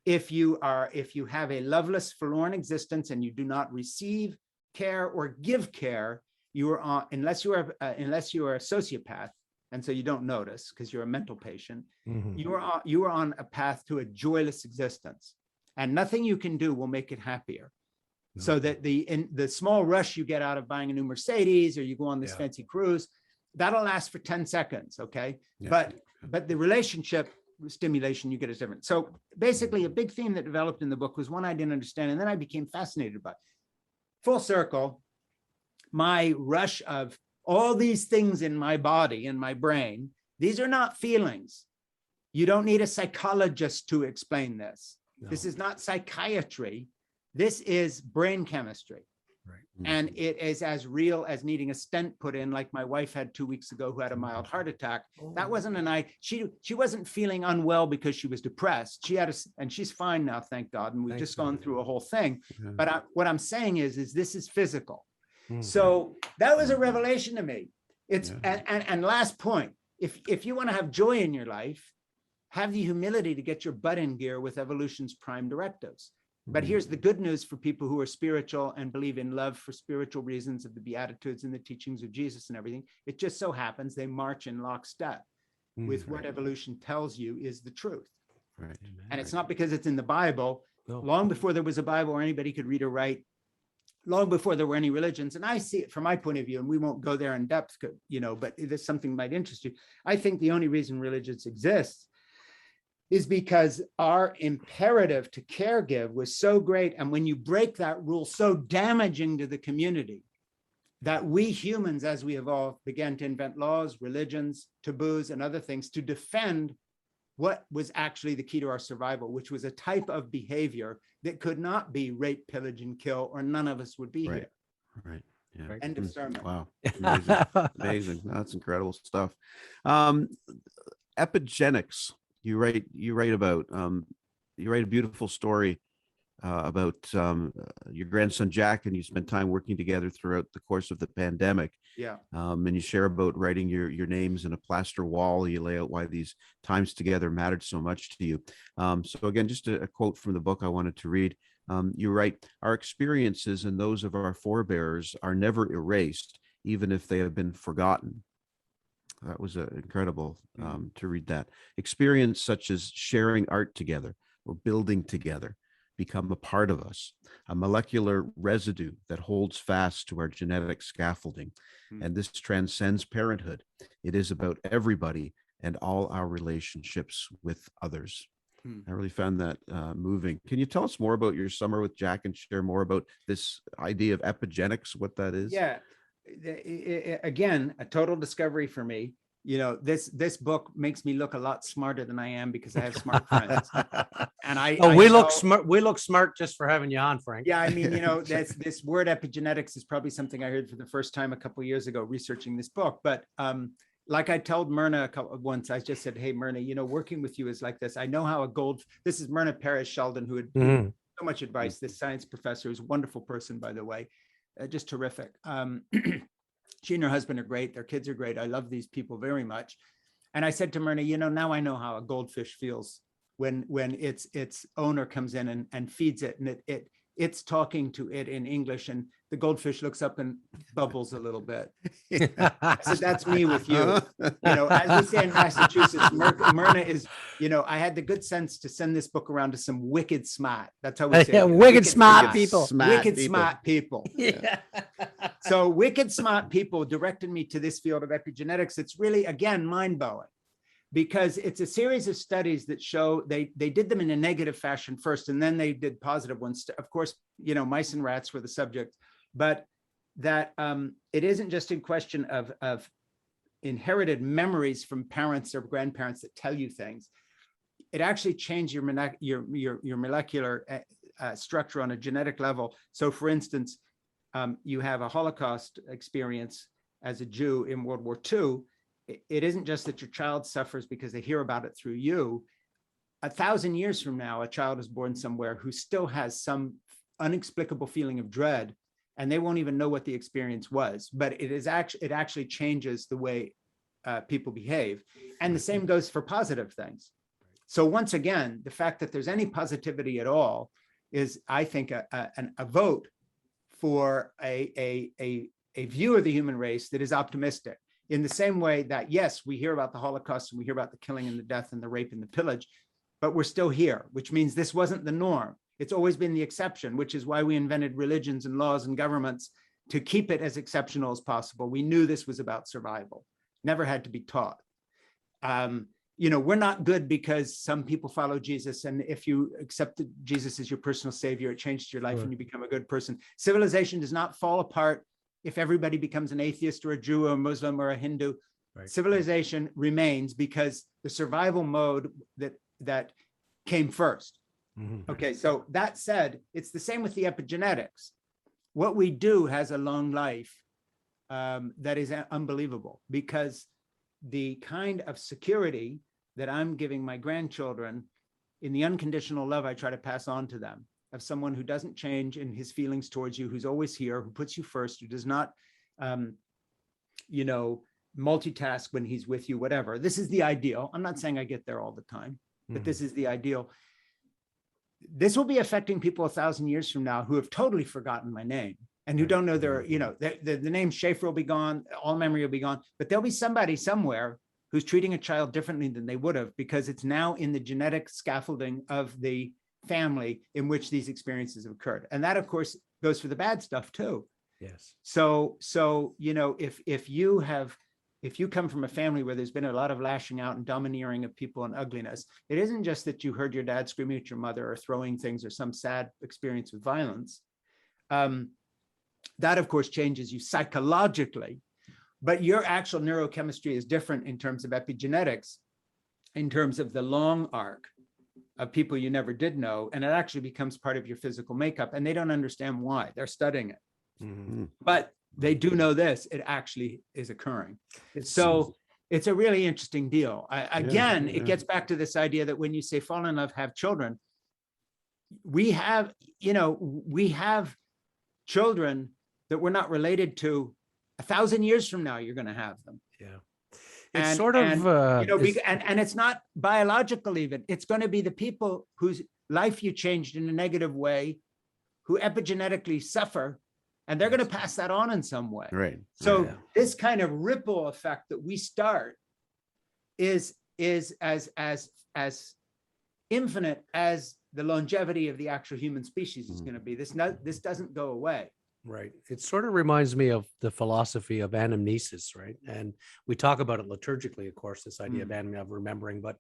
If you have a loveless, forlorn existence and you do not receive care or give care, you are on, unless you are a sociopath, and so you don't notice because you're a mental patient, you are on a path to a joyless existence, and nothing you can do will make it happier. No. So that the small rush you get out of buying a new Mercedes, or you go on this fancy cruise, that'll last for 10 seconds, okay? Yeah. But the relationship stimulation you get is different. So basically a big theme that developed in the book was one I didn't understand, and then I became fascinated by it. Full circle, my rush of all these things in my body and my brain, these are not feelings. You don't need a psychologist to explain this. No. This is not psychiatry. This is brain chemistry. Right. And it is as real as needing a stent put in, like my wife had 2 weeks ago, who had a mild heart attack. That wasn't a night. She wasn't feeling unwell because she was depressed. And she's fine now, thank God. And we've just gone through a whole thing. Yeah. But what I'm saying is this is physical. So that was a revelation to me. It's and last point, if you want to have joy in your life, have the humility to get your butt in gear with evolution's prime directives. But here's the good news for people who are spiritual and believe in love for spiritual reasons of the Beatitudes and the teachings of Jesus and everything. It just so happens they march in lockstep with what evolution tells you is the truth. Right. And it's not because it's in the Bible. No. Long before there was a Bible or anybody could read or write, long before there were any religions. And I see it from my point of view, and we won't go there in depth, but there's something might interest you. I think the only reason religions exist is because our imperative to caregive was so great. And when you break that rule, so damaging to the community, that we humans, as we evolved, began to invent laws, religions, taboos, and other things to defend what was actually the key to our survival, which was a type of behavior that could not be rape, pillage, and kill, or none of us would be here. Right. Yeah. End of sermon. Wow. Amazing. Amazing. That's incredible stuff. Epigenetics. You write a beautiful story about your grandson Jack, and you spent time working together throughout the course of the pandemic. Yeah. And you share about writing your names in a plaster wall. You lay out why these times together mattered so much to you. So again, just a quote from the book I wanted to read. You write, "Our experiences and those of our forebears are never erased, even if they have been forgotten." That was incredible to read that. Experience such as sharing art together or building together become a part of us, a molecular residue that holds fast to our genetic scaffolding. And this transcends parenthood. It is about everybody and all our relationships with others. I really found that moving. Can you tell us more about your summer with Jack and share more about this idea of epigenetics, what that is? Yeah. Again, a total discovery for me. This book makes me look a lot smarter than I am because I have smart friends. And we look smart just for having you on, Frank. Yeah, I mean, this word epigenetics is probably something I heard for the first time a couple of years ago researching this book. But like I told Myrna once, I just said, hey, Myrna, working with you is like this. I know how this is Myrna Paris Sheldon, who had given so much advice, this science professor, who's a wonderful person, by the way, just terrific. She and her husband are great. Their kids are great. I love these people very much. And I said to Myrna, now I know how a goldfish feels when its owner comes in and feeds it, and it's talking to it in English, and the goldfish looks up and bubbles a little bit. So that's me with you. As we say in Massachusetts, Myrna is, I had the good sense to send this book around to some wicked smart. That's how we say it. Wicked smart people. Smart people. Yeah. So wicked smart people directed me to this field of epigenetics. It's really, again, mind-blowing, because it's a series of studies that show they did them in a negative fashion first, and then they did positive ones. Of course, mice and rats were the subject, but that it isn't just in question of inherited memories from parents or grandparents that tell you things. It actually changed your molecular structure on a genetic level. So, for instance, you have a Holocaust experience as a Jew in World War II. It isn't just that your child suffers because they hear about it through you. 1,000 years from now, a child is born somewhere who still has some inexplicable feeling of dread, and they won't even know what the experience was. But it actually changes the way people behave. And the same goes for positive things. So once again, the fact that there's any positivity at all is, I think, a vote for a view of the human race that is optimistic. In the same way that, yes, we hear about the Holocaust and we hear about the killing and the death and the rape and the pillage, but we're still here, which means this wasn't the norm. It's always been the exception, which is why we invented religions and laws and governments to keep it as exceptional as possible. We knew this was about survival, never had to be taught. We're not good because some people follow Jesus, and if you accepted Jesus as your personal savior, it changed your life and you become a good person. Civilization does not fall apart if everybody becomes an atheist or a Jew or a Muslim or a Hindu. Right. Civilization remains because the survival mode that came first. Mm-hmm. Okay, so that said, it's the same with the epigenetics. What we do has a long life that is unbelievable, because the kind of security that I'm giving my grandchildren in the unconditional love I try to pass on to them, of someone who doesn't change in his feelings towards you, who's always here, who puts you first, who does not, multitask when he's with you, whatever. This is the ideal. I'm not saying I get there all the time, but this is the ideal. This will be affecting people 1,000 years from now who have totally forgotten my name and who don't know the name Schaefer will be gone, all memory will be gone, but there'll be somebody somewhere who's treating a child differently than they would have, because it's now in the genetic scaffolding of the family in which these experiences have occurred. And that, of course, goes for the bad stuff too. Yes. So if you come from a family where there's been a lot of lashing out and domineering of people and ugliness, it isn't just that you heard your dad screaming at your mother or throwing things or some sad experience with violence. That, of course, changes you psychologically, but your actual neurochemistry is different in terms of epigenetics, in terms of the long arc of people you never did know, and it actually becomes part of your physical makeup, and they don't understand why. They're studying it. Mm-hmm. But they do know this, it actually is occurring. So it's a really interesting deal. It gets back to this idea that when you say fall in love, have children, we have children that we're not related to. 1,000 years from now, you're going to have them. Yeah. It's and it's not biological even. It's going to be the people whose life you changed in a negative way, who epigenetically suffer, and they're going to pass that on in some way. Right. So this kind of ripple effect that we start is as infinite as the longevity of the actual human species is going to be. This doesn't go away. Right. It sort of reminds me of the philosophy of anamnesis, right? And we talk about it liturgically, of course, this idea of remembering, but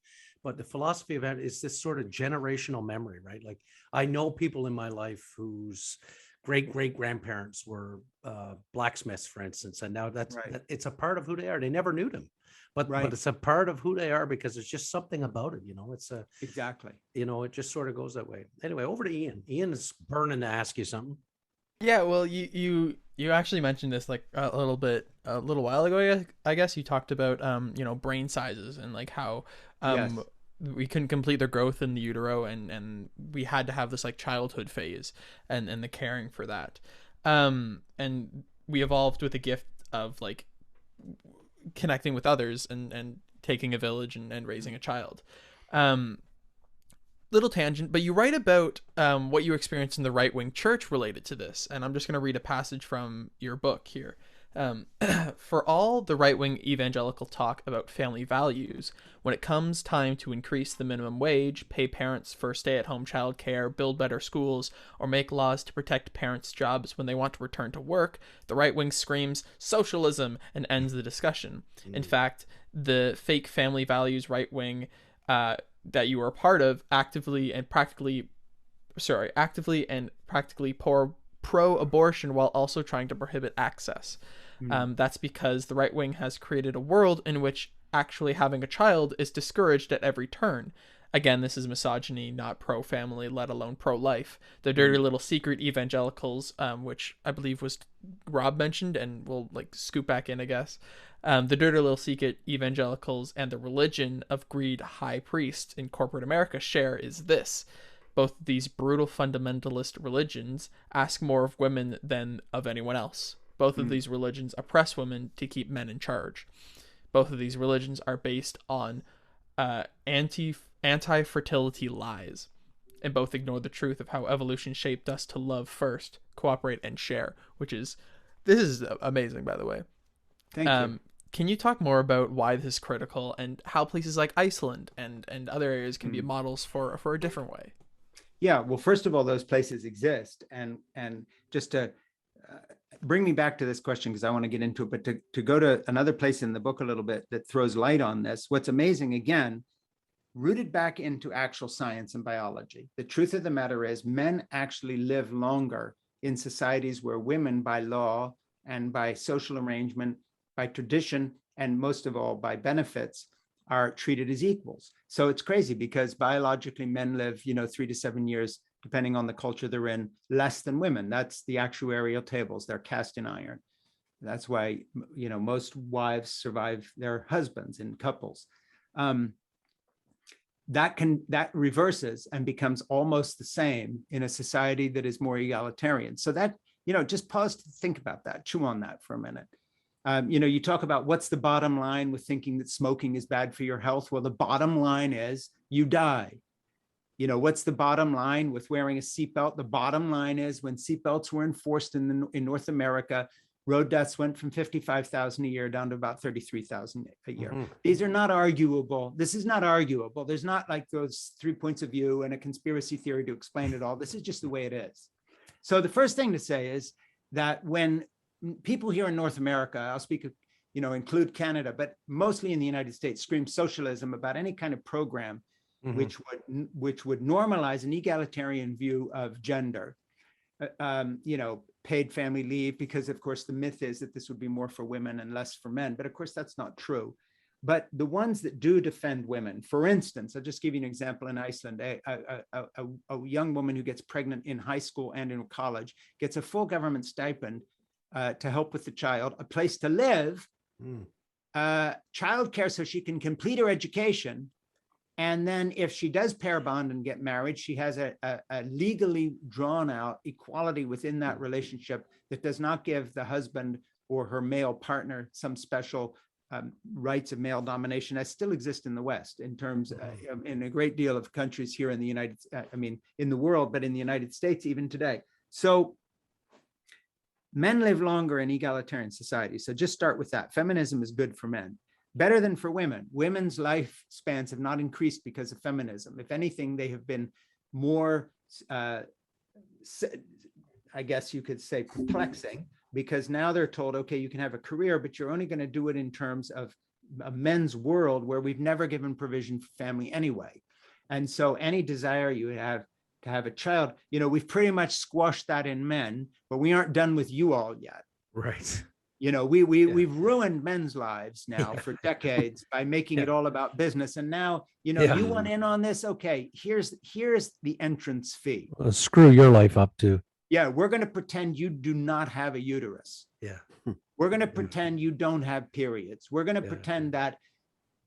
the philosophy of it is this sort of generational memory, right? Like I know people in my life whose great grandparents were blacksmiths, for instance, and now that it's a part of who they are. They never knew them, but it's a part of who they are because it's just something about it. It's exactly. It just sort of goes that way. Anyway, over to Ian. Ian is burning to ask you something. Yeah, well, you actually mentioned this like a little while ago. I guess you talked about brain sizes and like how we couldn't complete their growth in the utero, and we had to have this like childhood phase and the caring for that, and we evolved with a gift of like connecting with others and taking a village and raising a child. Little tangent, but you write about what you experienced in the right-wing church related to this, and I'm just going to read a passage from your book here. For all the right-wing evangelical talk about family values, when it comes time to increase the minimum wage, pay parents for stay-at-home childcare, build better schools, or make laws to protect parents' jobs when they want to return to work, the right-wing screams socialism and ends the discussion. In fact, the fake family values right-wing that you were a part of actively and practically pro-abortion while also trying to prohibit access. That's because the right wing has created a world in which actually having a child is discouraged at every turn. Again, this is misogyny, not pro-family, let alone pro-life. The dirty little secret evangelicals, which I believe was Rob mentioned, and we'll like scoop back in, I guess. The dirty little secret evangelicals and the religion of greed high priest in corporate America share is this. Both of these brutal fundamentalist religions ask more of women than of anyone else. Both of these religions oppress women to keep men in charge. Both of these religions are based on anti-fertility lies, and both ignore the truth of how evolution shaped us to love first, cooperate, and share, this is amazing, by the way. Thank you. Can you talk more about why this is critical and how places like Iceland and other areas can be models for a different way? Yeah, well, first of all, those places exist. And just to bring me back to this question, because I want to get into it, but to go to another place in the book a little bit that throws light on this, what's amazing, again, rooted back into actual science and biology. The truth of the matter is men actually live longer in societies where women, by law and by social arrangement, by tradition, and most of all by benefits, are treated as equals. So it's crazy because biologically men live, 3 to 7 years, depending on the culture they're in, less than women. That's the actuarial tables. They're cast in iron. That's why, most wives survive their husbands in couples. That reverses and becomes almost the same in a society that is more egalitarian. So that, just pause to think about that, chew on that for a minute. You talk about what's the bottom line with thinking that smoking is bad for your health. Well, the bottom line is you die. What's the bottom line with wearing a seatbelt? The bottom line is when seatbelts were enforced in North America, road deaths went from 55,000 a year down to about 33,000 a year. These are not arguable. This is not arguable. There's not like those 3 points of view and a conspiracy theory to explain it all. This is just the way it is. So the first thing to say is that when people here in North America, I'll speak, include Canada, but mostly in the United States, scream socialism about any kind of program which would normalize an egalitarian view of gender, paid family leave, because of course the myth is that this would be more for women and less for men. But of course, that's not true. But the ones that do defend women, for instance, I'll just give you an example in Iceland, a young woman who gets pregnant in high school and in college gets a full government stipend to help with the child, a place to live, childcare so she can complete her education. And then if she does pair bond and get married, she has a legally drawn out equality within that relationship that does not give the husband or her male partner some special rights of male domination that still exist in the West in terms in a great deal of countries here in the in the world, but in the United States even today. So men live longer in egalitarian societies. So just start with that. Feminism is good for men. Better than for women. Women's lifespans have not increased because of feminism. If anything, they have been more I guess you could say, perplexing, because now they're told, okay, you can have a career, but you're only going to do it in terms of a men's world where we've never given provision for family anyway. And so any desire you have to have a child, we've pretty much squashed that in men, but we aren't done with you all yet. Right. We've ruined men's lives now for decades by making it all about business. And now, you want in on this? Okay, here's the entrance fee. Well, screw your life up too. Yeah, we're going to pretend you do not have a uterus. Yeah. We're going to pretend you don't have periods. We're going to pretend that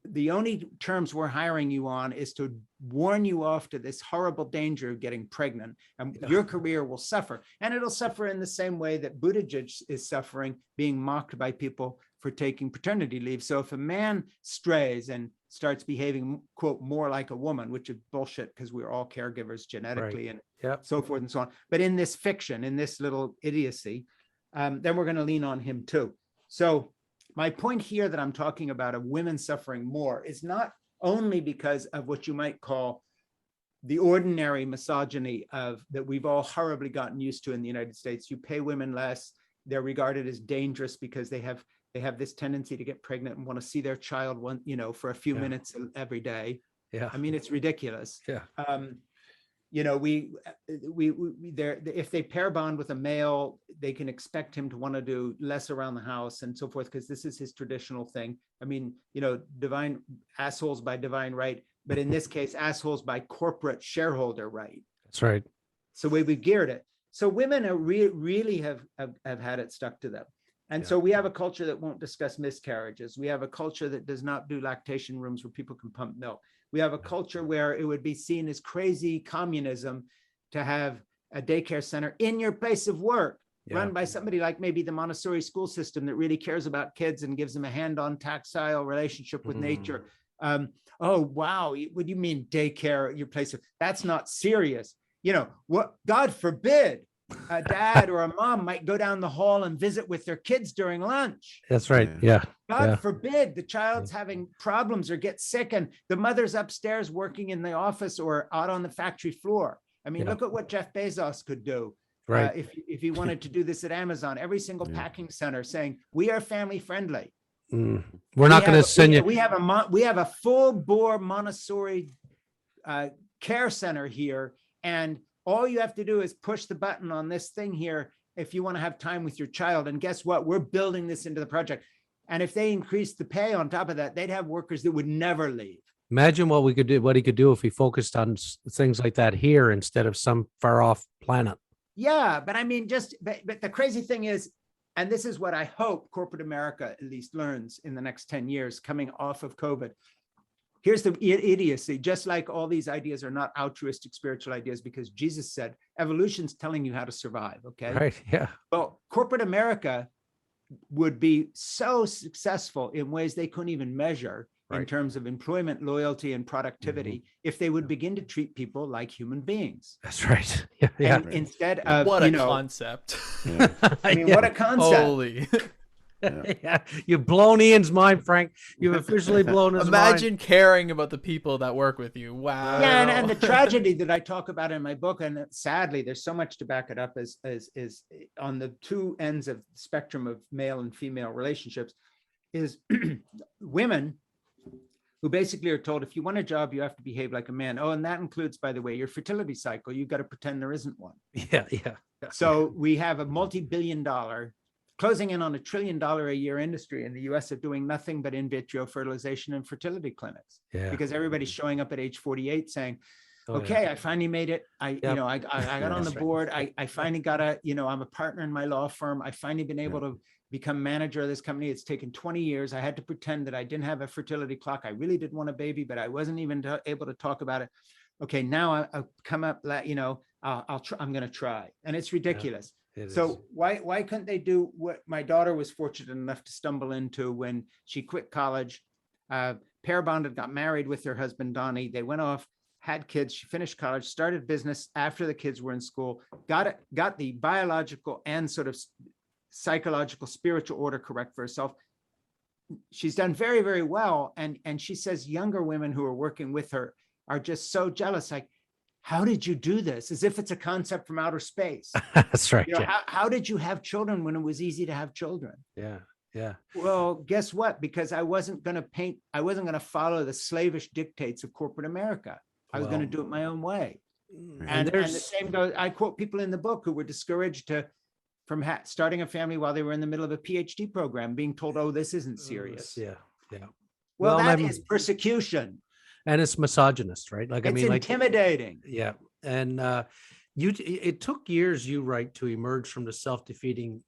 the only terms we're hiring you on is to warn you off to this horrible danger of getting pregnant, and your career will suffer. And it'll suffer in the same way that Buttigieg is suffering, being mocked by people for taking paternity leave. So if a man strays and starts behaving, quote, more like a woman, which is bullshit because we're all caregivers genetically and so forth and so on. But in this fiction, in this little idiocy, then we're going to lean on him too. So my point here that I'm talking about of women suffering more is not only because of what you might call the ordinary misogyny that we've all horribly gotten used to in the United States. You pay women less, they're regarded as dangerous because they have this tendency to get pregnant and want to see their child for a few minutes every day. Yeah. I mean, it's ridiculous. Yeah. If they pair bond with a male, they can expect him to want to do less around the house and so forth, because this is his traditional thing. I mean, divine assholes by divine right, but in this case, assholes by corporate shareholder right. That's right. So we've geared it. So women are really have had it stuck to them. And so we have a culture that won't discuss miscarriages. We have a culture that does not do lactation rooms where people can pump milk. We have a culture where it would be seen as crazy communism to have a daycare center in your place of work, run by somebody like maybe the Montessori school system that really cares about kids and gives them a hand-on tactile relationship with nature. Oh, wow. What do you mean daycare at your place? That's not serious. What? God forbid a dad or a mom might go down the hall and visit with their kids during lunch. That's right. Yeah. God forbid the child's having problems or get sick and the mother's upstairs working in the office or out on the factory floor. I mean, look at what Jeff Bezos could do. Right. If he wanted to do this at Amazon, every single packing center saying, we are family friendly. We're not going to send you. We have a full bore Montessori care center here. And all you have to do is push the button on this thing here if you want to have time with your child. And guess what? We're building this into the project. And if they increase the pay on top of that, they'd have workers that would never leave. Imagine what he could do if he focused on things like that here instead of some far off planet. Yeah, but I mean, but the crazy thing is, and this is what I hope corporate America at least learns in the next 10 years coming off of COVID. Here's the idiocy. Just like all these ideas are not altruistic spiritual ideas, because Jesus said evolution's telling you how to survive. Okay. Right. Yeah. Well, corporate America would be so successful in ways they couldn't even measure in terms of employment, loyalty, and productivity if they would begin to treat people like human beings. That's right. Yeah. And instead of what a concept. I mean, what a concept. Holy. You've blown Ian's mind, Frank. You've officially blown his mind. Imagine caring about the people that work with you. Wow. Yeah, and the tragedy that I talk about in my book, and sadly, there's so much to back it up, is on the two ends of the spectrum of male and female relationships, is women who basically are told, if you want a job, you have to behave like a man. Oh, and that includes, by the way, your fertility cycle. You've got to pretend there isn't one. Yeah. So we have a multi-billion-dollar, closing in on $1 trillion a year industry in the US of doing nothing but in vitro fertilization and fertility clinics. Yeah. Because everybody's showing up at age 48 saying, I finally made it. I got on the board. I finally got I'm a partner in my law firm. I've finally been able to become manager of this company. It's taken 20 years. I had to pretend that I didn't have a fertility clock. I really did want a baby, but I wasn't even able to talk about it. Okay, now I'll come up, I'll try. I'm going to try. And it's ridiculous. So why couldn't they do what my daughter was fortunate enough to stumble into when she quit college, pair bonded, got married with her husband, Donnie. They went off, had kids. She finished college, started business after the kids were in school, got the biological and sort of psychological, spiritual order correct for herself. She's done very, very well. And she says younger women who are working with her are just so jealous. Like, how did you do this? As if it's a concept from outer space. That's right. How did you have children when it was easy to have children? Yeah. Yeah. Well, guess what? Because I wasn't going to follow the slavish dictates of corporate America. I was going to do it my own way. And the same goes, I quote people in the book who were discouraged from starting a family while they were in the middle of a PhD program, being told, oh, this isn't serious. Yeah. Yeah. Well, that is persecution. And it's misogynist, right? Like, it's intimidating. Yeah. And it took years, you write, to emerge from the self-defeating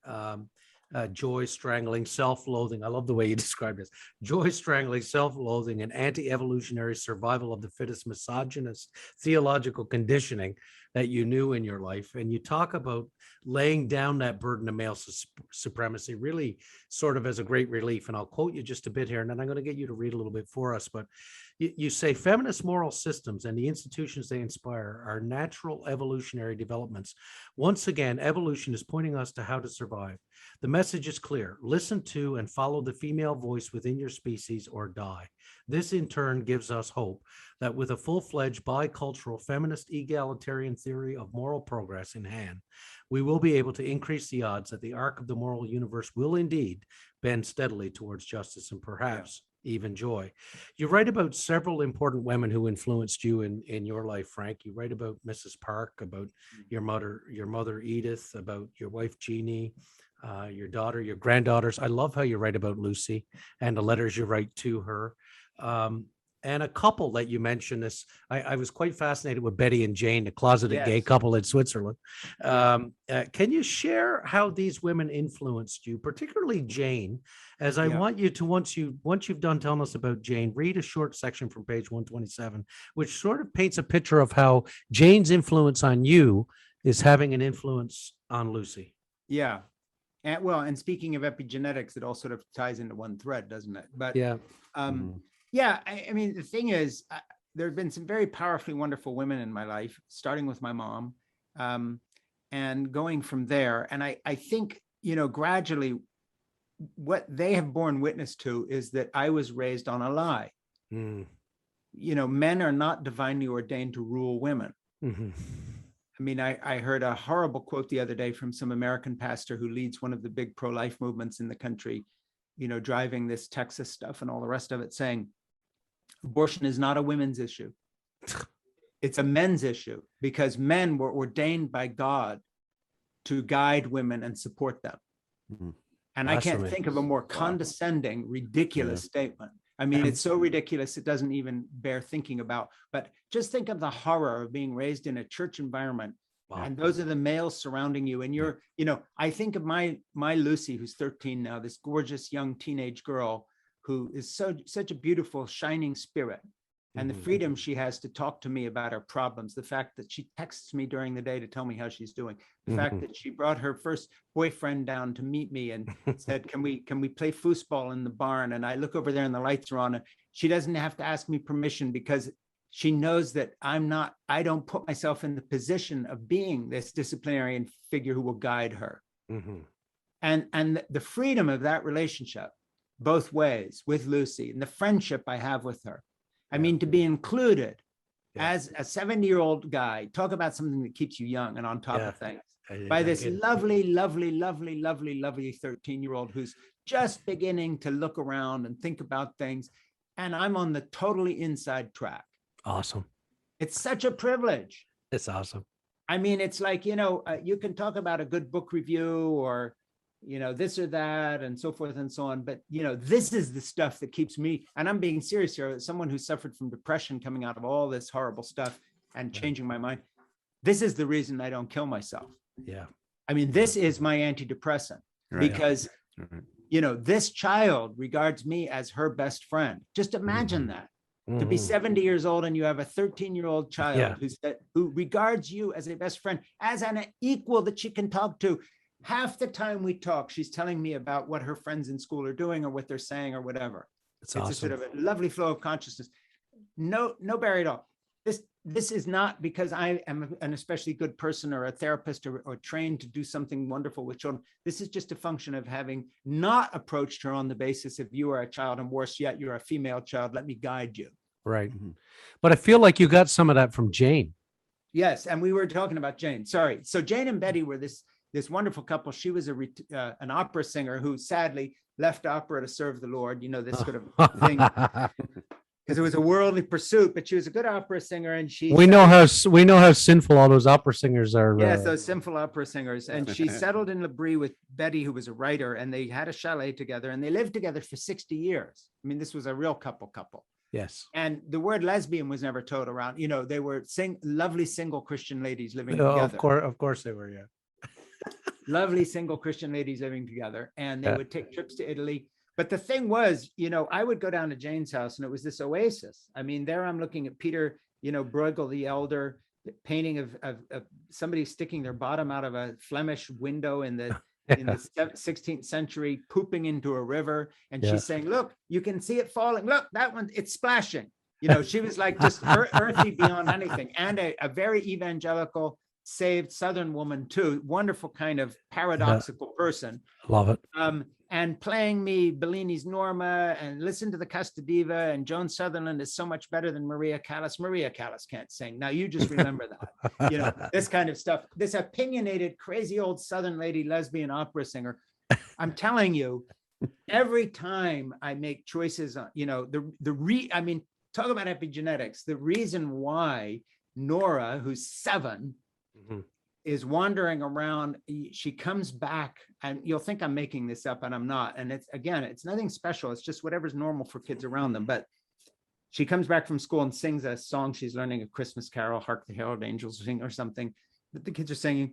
joy strangling, self-loathing. I love the way you described this. Joy strangling, self-loathing, and anti-evolutionary survival of the fittest misogynist theological conditioning that you knew in your life. And you talk about laying down that burden of male supremacy, really sort of as a great relief. And I'll quote you just a bit here, and then I'm going to get you to read a little bit for us. But you say feminist moral systems and the institutions they inspire are natural evolutionary developments. Once again, evolution is pointing us to how to survive. The message is clear. Listen to and follow the female voice within your species or die. This in turn gives us hope that with a full-fledged bicultural feminist egalitarian theory of moral progress in hand, we will be able to increase the odds that the arc of the moral universe will indeed bend steadily towards justice and perhaps even joy. You write about several important women who influenced you in your life, Frank. You write about Mrs. Park, about your mother Edith, about your wife Jeannie, your daughter, your granddaughters. I love how you write about Lucy and the letters you write to her. And a couple that you mentioned this, I was quite fascinated with Betty and Jane, the closeted gay couple in Switzerland. Can you share how these women influenced you, particularly Jane? As I want you to, once you've done telling us about Jane, read a short section from page 127, which sort of paints a picture of how Jane's influence on you is having an influence on Lucy. Yeah. And speaking of epigenetics, it all sort of ties into one thread, doesn't it? But I mean, the thing is, there have been some very powerfully wonderful women in my life, starting with my mom, and going from there. And I think, gradually what they have borne witness to is that I was raised on a lie. Men are not divinely ordained to rule women. Mm-hmm. I mean, I heard a horrible quote the other day from some American pastor who leads one of the big pro-life movements in the country, driving this Texas stuff and all the rest of it, saying, abortion is not a women's issue. It's a men's issue, because men were ordained by God to guide women and support them. Mm-hmm. And I can't think of a more condescending, ridiculous statement. I mean, it's so ridiculous, it doesn't even bear thinking about. But just think of the horror of being raised in a church environment. Wow. And those are the males surrounding you. And you're, I think of my Lucy, who's 13 now, this gorgeous young teenage girl who is such a beautiful, shining spirit. And the freedom she has to talk to me about her problems, the fact that she texts me during the day to tell me how she's doing, the fact that she brought her first boyfriend down to meet me and said, can we play foosball in the barn? And I look over there and the lights are on. She doesn't have to ask me permission, because she knows that I don't put myself in the position of being this disciplinarian figure who will guide her. Mm-hmm. And the freedom of that relationship, both ways, with Lucy, and the friendship I have with her. I mean, to be included as a 70-year-old guy, talk about something that keeps you young and on top of things, by this lovely 13-year-old who's just beginning to look around and think about things. And I'm on the totally inside track. Awesome. It's such a privilege. It's awesome. I mean, it's like, you can talk about a good book review or, this or that and so forth and so on. But, this is the stuff that keeps me, and I'm being serious here, as someone who suffered from depression coming out of all this horrible stuff and changing my mind. This is the reason I don't kill myself. Yeah. I mean, this is my antidepressant, because, this child regards me as her best friend. Just imagine that. To be 70 years old and you have a 13-year-old child who regards you as a best friend, as an equal that she can talk to. Half the time we talk, she's telling me about what her friends in school are doing or what they're saying or whatever. It's awesome. A sort of a lovely flow of consciousness. No barrier at all. This is not because I am an especially good person or a therapist or trained to do something wonderful with children. This is just a function of having not approached her on the basis of, you are a child and worse yet, you're a female child, let me guide you. Right. Mm-hmm. But I feel like you got some of that from Jane. Yes, and we were talking about Jane. Sorry. So Jane and Betty were this wonderful couple. She was an opera singer who sadly left opera to serve the Lord. You know, this sort of thing, because it was a worldly pursuit. But she was a good opera singer, and we know how sinful all those opera singers are. Yes, those sinful opera singers. And she settled in L'Abri with Betty, who was a writer, and they had a chalet together, and they lived together for 60 years. I mean, this was a real couple. Yes. And the word lesbian was never told around. You know, they were lovely single Christian ladies living together. Of course they were, yeah. Lovely single Christian ladies living together. And they would take trips to Italy. But the thing was, you know, I would go down to Jane's house and it was this oasis. I mean, there I'm looking at Peter, you know, Bruegel the Elder, painting of somebody sticking their bottom out of a Flemish window in the 16th century, pooping into a river, and she's saying, look, you can see it falling, look, that one, it's splashing. You know, she was like just earthy beyond anything, and a very evangelical, saved Southern woman too, wonderful kind of paradoxical person. Love it. And playing me Bellini's Norma, and listen to the Casta Diva, and Joan Sutherland is so much better than Maria Callas. Maria Callas can't sing. Now you just remember that, you know, this kind of stuff, this opinionated, crazy old Southern lady, lesbian opera singer. I'm telling you, every time I make choices on, you know, I mean, talk about epigenetics, the reason why Nora, who's 7, is wandering around, she comes back, and you'll think I'm making this up, and I'm not. And it's nothing special. It's just whatever's normal for kids around them. But she comes back from school and sings a song she's learning, a Christmas carol, Hark the Herald Angels Sing, or something that the kids are singing.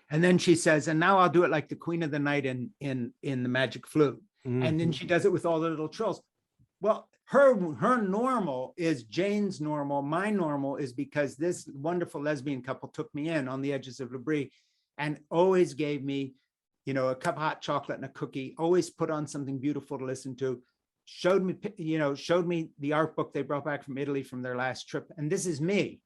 And then she says, and now I'll do it like the Queen of the Night in the Magic Flute. And then she does it with all the little trills. Well, her normal is Jane's normal. My normal is because this wonderful lesbian couple took me in on the edges of L'Abri and always gave me, you know, a cup of hot chocolate and a cookie, always put on something beautiful to listen to, showed me the art book they brought back from Italy from their last trip. And this is me.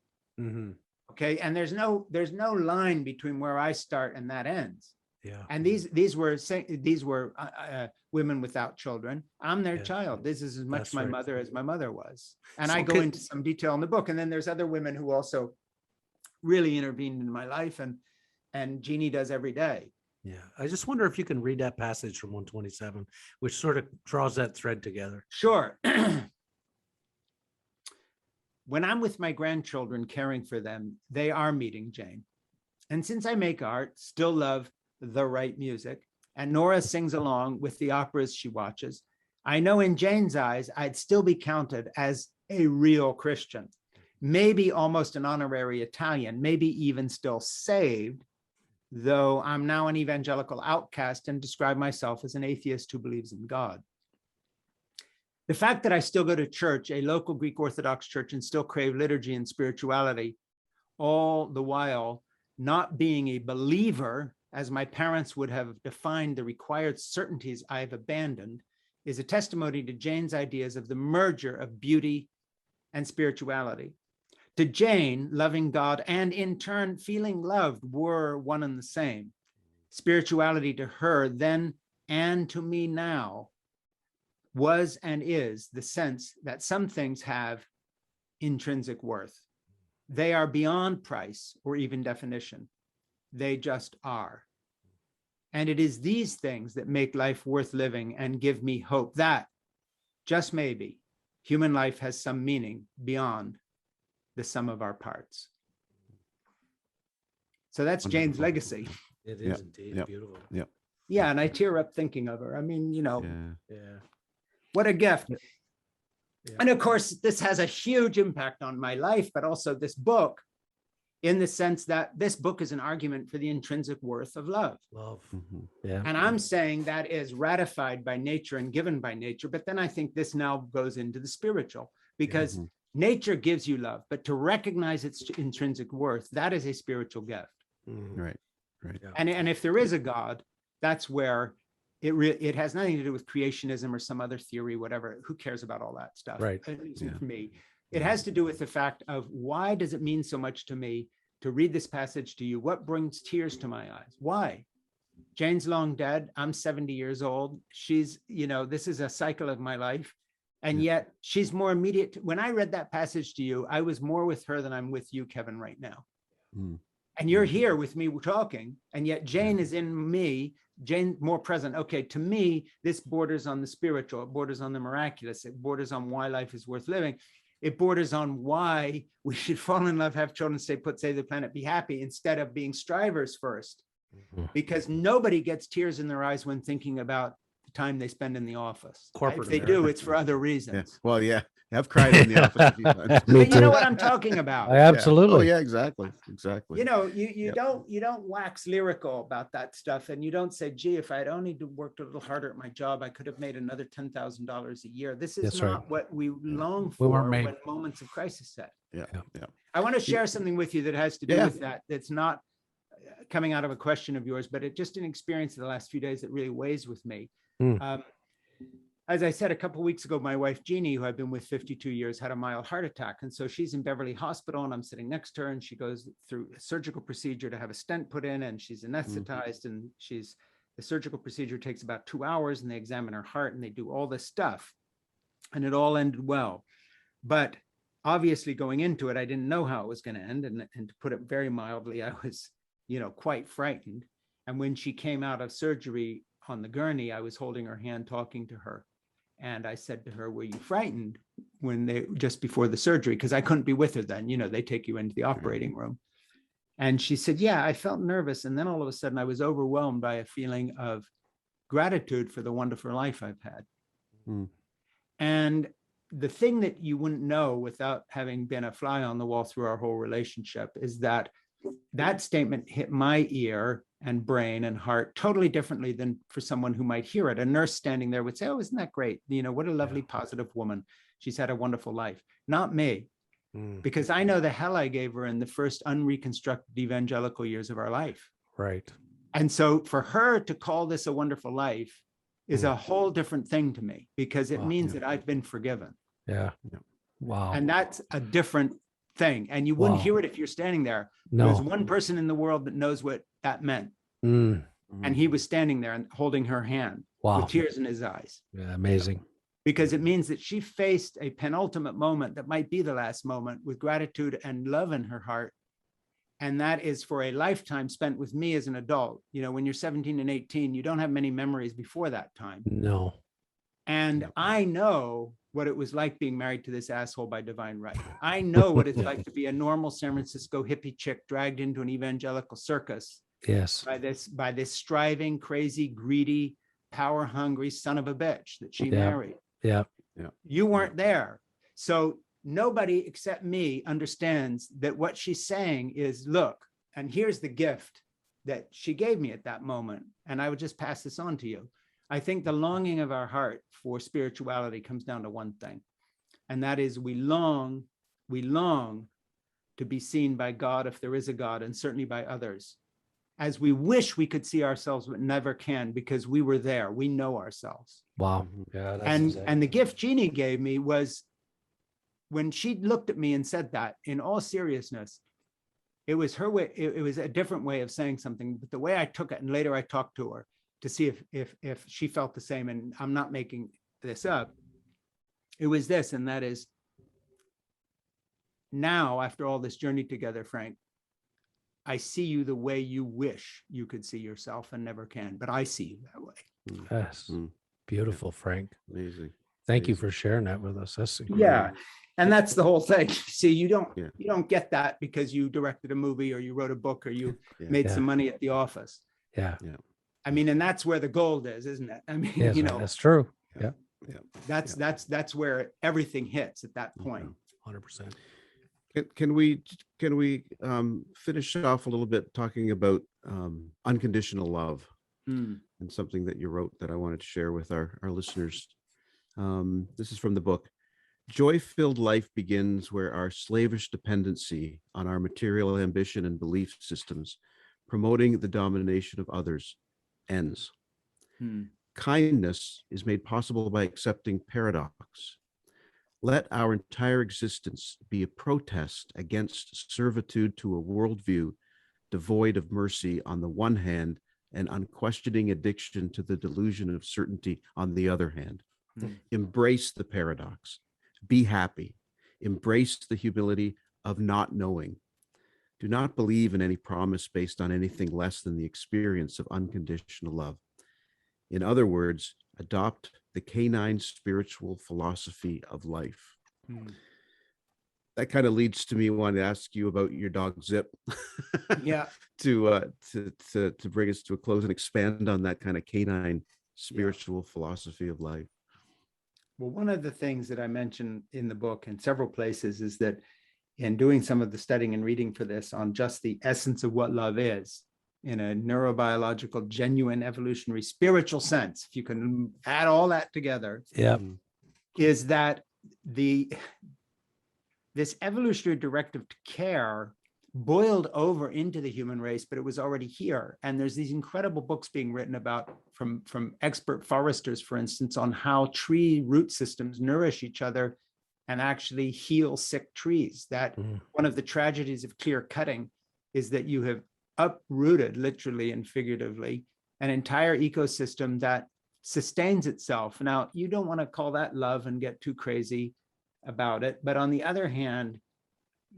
Okay. And there's no line between where I start and that ends. Yeah. And these were women without children. I'm their child. This is as much my mother as my mother was. And so I go into some detail in the book. And then there's other women who also really intervened in my life, and Jeannie does every day. Yeah. I just wonder if you can read that passage from 127, which sort of draws that thread together. Sure. When I'm with my grandchildren caring for them, they are meeting Jane. And since I make art, still love the right music, and Nora sings along with the operas she watches, I know in Jane's eyes, I'd still be counted as a real Christian, maybe almost an honorary Italian, maybe even still saved, though I'm now an evangelical outcast and describe myself as an atheist who believes in God. The fact that I still go to church, a local Greek Orthodox church, and still crave liturgy and spirituality, all the while not being a believer, as my parents would have defined the required certainties I've abandoned, is a testimony to Jane's ideas of the merger of beauty and spirituality. To Jane, loving God and in turn feeling loved were one and the same. Spirituality to her then and to me now was and is the sense that some things have intrinsic worth. They are beyond price or even definition. They just are. And it is these things that make life worth living and give me hope that, just maybe, human life has some meaning beyond the sum of our parts. So that's Jane's legacy. It is indeed beautiful. Yeah. Yeah, and I tear up thinking of her. I mean, you know, Yeah. what a gift. Yeah. And of course, this has a huge impact on my life, but also this book, in the sense that this book is an argument for the intrinsic worth of love. Love. Yeah. And I'm saying that is ratified by nature and given by nature. But then I think this now goes into the spiritual, because nature gives you love, but to recognize its intrinsic worth, that is a spiritual gift. Right. Yeah. And if there is a God, that's where it has nothing to do with creationism or some other theory, whatever. Who cares about all that stuff? Right. At least for me. It has to do with the fact of, why does it mean so much to me to read this passage to you? What brings tears to my eyes? Why? Jane's long dead. I'm 70 years old. She's, you know, this is a cycle of my life. And yet she's more immediate. When I read that passage to you, I was more with her than I'm with you, Kevin, right now. Mm. And you're here with me talking, and yet Jane is in me, Jane more present. Okay, to me, this borders on the spiritual, it borders on the miraculous, it borders on why life is worth living. It borders on why we should fall in love, have children, stay put, save the planet, be happy, instead of being strivers first. Because nobody gets tears in their eyes when thinking about the time they spend in the office. Corporate if they America. do, it's for other reasons. Yeah. Well, yeah, I've cried in the office a few times. But you know what I'm talking about. Absolutely. Yeah. Oh, yeah, exactly. You know, you don't wax lyrical about that stuff, and you don't say, gee, if I'd only worked a little harder at my job, I could have made another $10,000 a year. This is not what we long for when moments of crisis hit. Yeah. I want to share something with you that has to do with that. That's not coming out of a question of yours, but just an experience of the last few days that really weighs with me. As I said, a couple of weeks ago, my wife, Jeannie, who I've been with 52 years, had a mild heart attack. And so she's in Beverly Hospital, and I'm sitting next to her, and she goes through a surgical procedure to have a stent put in, and she's anesthetized, and the surgical procedure takes about 2 hours, and they examine her heart, and they do all this stuff. And it all ended well. But obviously going into it, I didn't know how it was going to end. And to put it very mildly, I was, quite frightened. And when she came out of surgery on the gurney, I was holding her hand, talking to her. And I said to her, were you frightened just before the surgery? Because I couldn't be with her then. They take you into the operating room. And she said, yeah, I felt nervous. And then all of a sudden I was overwhelmed by a feeling of gratitude for the wonderful life I've had. And the thing that you wouldn't know without having been a fly on the wall through our whole relationship is that statement hit my ear and brain and heart totally differently than for someone who might hear it. A nurse standing there would say, oh, isn't that great? What a lovely, positive woman. She's had a wonderful life. Not me, because I know the hell I gave her in the first unreconstructed evangelical years of our life. Right. And so for her to call this a wonderful life is a whole different thing to me, because it means that I've been forgiven. Yeah. Wow. And that's a different thing. And you wouldn't hear it if you're standing there. No. There's one person in the world that knows what that meant. And he was standing there and holding her hand with tears in his eyes. Yeah, amazing. Because it means that she faced a penultimate moment that might be the last moment with gratitude and love in her heart. And that is for a lifetime spent with me as an adult. When you're 17 and 18, you don't have many memories before that time. No. And I know what it was like being married to this asshole by divine right. I know what it's like to be a normal San Francisco hippie chick dragged into an evangelical circus. Yes. By this striving, crazy, greedy, power hungry son of a bitch that she married. Yeah. You weren't there. So nobody except me understands that what she's saying is, look, and here's the gift that she gave me at that moment. And I would just pass this on to you. I think the longing of our heart for spirituality comes down to one thing. And that is we long to be seen by God, if there is a God, and certainly by others, as we wish we could see ourselves, but never can, because we were there. We know ourselves. Wow. Yeah. And the gift Jeannie gave me was when she looked at me and said that, in all seriousness, it was her way. It was a different way of saying something, but the way I took it, and later I talked to her to see if she felt the same. And I'm not making this up. It was this, and that is, now after all this journey together, Frank, I see you the way you wish you could see yourself and never can, but I see you that way. Yes. Beautiful, Frank. Amazing. Thank you for sharing that with us. That's incredible. Yeah. And that's the whole thing. See, you don't get that because you directed a movie or you wrote a book or you made some money at the office. Yeah. I mean, and that's where the gold is, isn't it? I mean, yes, that's true. Yeah. That's where everything hits at that point. 100%. Can we finish off a little bit talking about unconditional love and something that you wrote that I wanted to share with our listeners. This is from the book. Joy-filled life begins where our slavish dependency on our material ambition and belief systems, promoting the domination of others, ends. Kindness is made possible by accepting paradox. Let our entire existence be a protest against servitude to a worldview devoid of mercy on the one hand and unquestioning addiction to the delusion of certainty on the other hand. Embrace the paradox. Be happy. Embrace the humility of not knowing. Do not believe in any promise based on anything less than the experience of unconditional love. In other words, adopt the canine spiritual philosophy of life. That kind of leads to me wanting to ask you about your dog Zip. Yeah. To bring us to a close and expand on that kind of canine spiritual philosophy of life. Well, one of the things that I mentioned in the book in several places is that in doing some of the studying and reading for this on just the essence of what love is in a neurobiological, genuine, evolutionary, spiritual sense, if you can add all that together, is that this evolutionary directive to care boiled over into the human race, but it was already here. And there's these incredible books being written about from expert foresters, for instance, on how tree root systems nourish each other and actually heal sick trees. That one of the tragedies of clear cutting is that you have uprooted, literally and figuratively, an entire ecosystem that sustains itself. Now, you don't want to call that love and get too crazy about it. But on the other hand,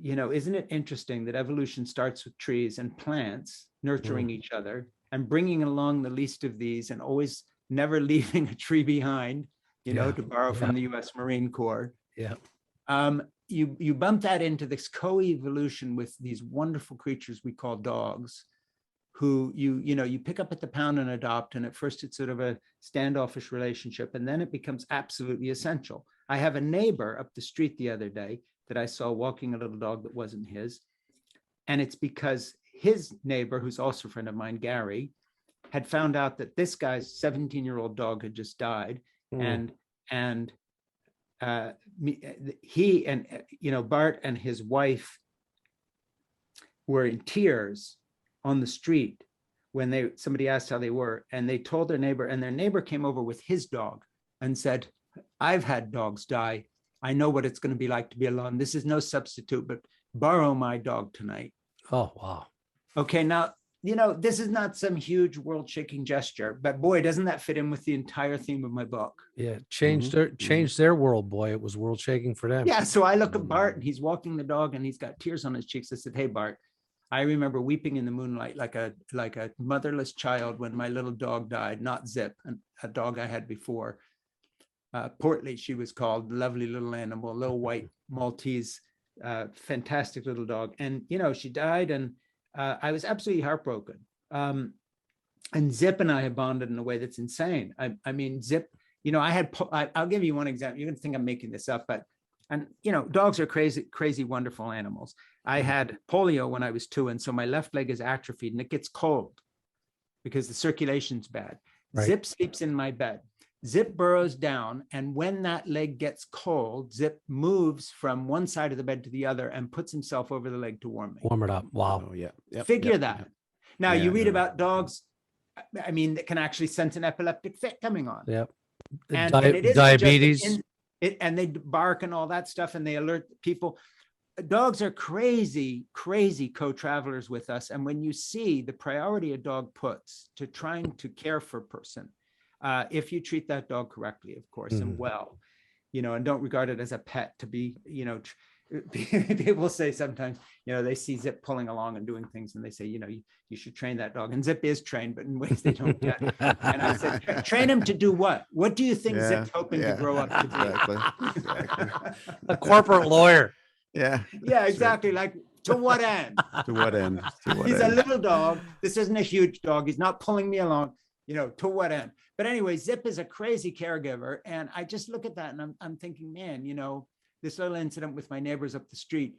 isn't it interesting that evolution starts with trees and plants nurturing each other and bringing along the least of these and always never leaving a tree behind, to borrow from the US Marine Corps. You bump that into this co-evolution with these wonderful creatures we call dogs, who you pick up at the pound and adopt. And at first it's sort of a standoffish relationship, and then it becomes absolutely essential. I have a neighbor up the street the other day that I saw walking a little dog that wasn't his. And it's because his neighbor, who's also a friend of mine, Gary, had found out that this guy's 17-year-old dog had just died. And he and, Bart and his wife were in tears on the street when somebody asked how they were, and they told their neighbor, and their neighbor came over with his dog and said, I've had dogs die. I know what it's going to be like to be alone. This is no substitute, but borrow my dog tonight. Oh, wow. Okay. Now, this is not some huge world shaking gesture, but boy, doesn't that fit in with the entire theme of my book? Yeah. Changed their world, boy. It was world shaking for them. Yeah. So I look at Bart and he's walking the dog and he's got tears on his cheeks. I said, hey, Bart, I remember weeping in the moonlight like a motherless child when my little dog died, not Zip, a dog I had before. Portly, she was called, lovely little animal, little white Maltese, fantastic little dog. And, she died, and I was absolutely heartbroken. And Zip and I have bonded in a way that's insane. I mean, Zip, I'll give you one example. You're going to think I'm making this up, and dogs are crazy, wonderful animals. I had polio when I was 2, and so my left leg is atrophied, and it gets cold because the circulation's bad. Right. Zip sleeps in my bed. Zip burrows down, and when that leg gets cold, Zip moves from one side of the bed to the other and puts himself over the leg to warm me. Warm it up. Wow. Oh, yeah. Figure that. Now, you read about dogs, that can actually sense an epileptic fit coming on. Yep. And diabetes. And they bark and all that stuff, and they alert people. Dogs are crazy co-travelers with us. And when you see the priority a dog puts to trying to care for a person, if you treat that dog correctly, of course, and well, and don't regard it as a pet to be, people say sometimes, they see Zip pulling along and doing things, and they say, you should train that dog. And Zip is trained, but in ways they don't get. And I said, train him to do what? What do you think Zip's hoping to grow up to be? Exactly. A corporate lawyer. Yeah. Yeah, exactly. Like, to what end? To what end? He's a little dog. This isn't a huge dog. He's not pulling me along. To what end? But anyway, Zip is a crazy caregiver. And I just look at that and I'm thinking, man, this little incident with my neighbors up the street,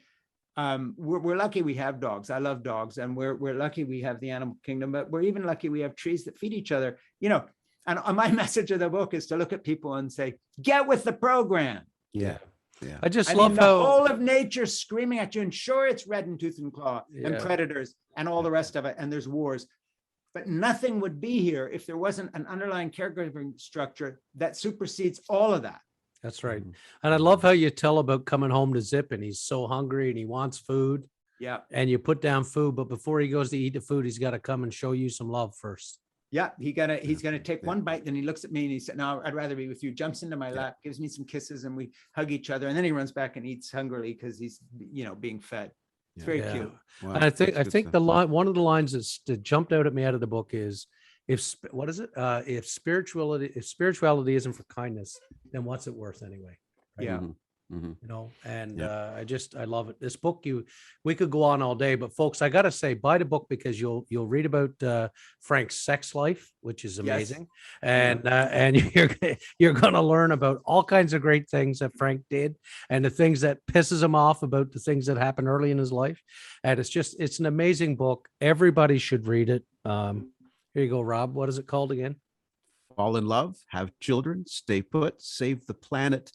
we're lucky we have dogs. I love dogs. And we're lucky we have the animal kingdom, but we're even lucky we have trees that feed each other, and my message of the book is to look at people and say, get with the program. Yeah. Yeah. I love how the whole of nature screaming at you, and sure, it's red in tooth and claw and predators and all the rest of it. And there's wars. But nothing would be here if there wasn't an underlying caregiving structure that supersedes all of that. That's right. And I love how you tell about coming home to Zip, and he's so hungry and he wants food. Yeah. And you put down food, but before he goes to eat the food, he's got to come and show you some love first. Yeah, he's gonna take one bite, then he looks at me and he said, "No, I'd rather be with you." Jumps into my lap, gives me some kisses, and we hug each other. And then he runs back and eats hungrily because he's, being fed. It's very cute. Wow, And I think that's good the stuff. line, one of the lines that jumped out at me out of the book is, if spirituality isn't for kindness, then what's it worth anyway? Right? Yeah. And I love it. This book, we could go on all day, but folks, I gotta say, buy the book because you'll read about Frank's sex life, which is amazing, and you're gonna learn about all kinds of great things that Frank did and the things that pisses him off about the things that happened early in his life, and it's an amazing book. Everybody should read it. Here you go, Rob. What is it called again? Fall in love, have children, stay put, save the planet,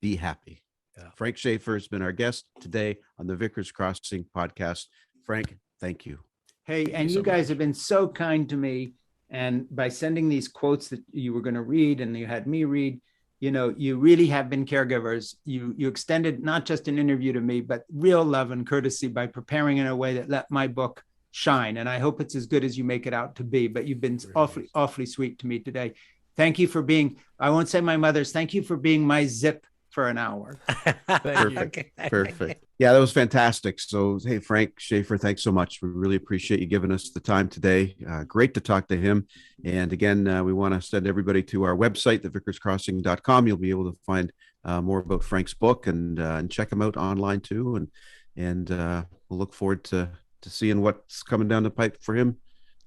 be happy. Yeah. Frank Schaeffer has been our guest today on the Vickers Crossing podcast. Frank, thank you. Hey, and you guys have been so kind to me. And by sending these quotes that you were going to read and you had me read, you really have been caregivers. You extended not just an interview to me, but real love and courtesy by preparing in a way that let my book shine. And I hope it's as good as you make it out to be. But you've been awfully sweet to me today. Thank you for being, I won't say my mother's, thank you for being my zip for an hour. Perfect. Yeah, that was fantastic. So, hey, Frank Schaeffer, thanks so much. We really appreciate you giving us the time today. Great to talk to him. And again, we want to send everybody to our website, thevickerscrossing.com. You'll be able to find more about Frank's book and check him out online too. And we'll look forward to seeing what's coming down the pipe for him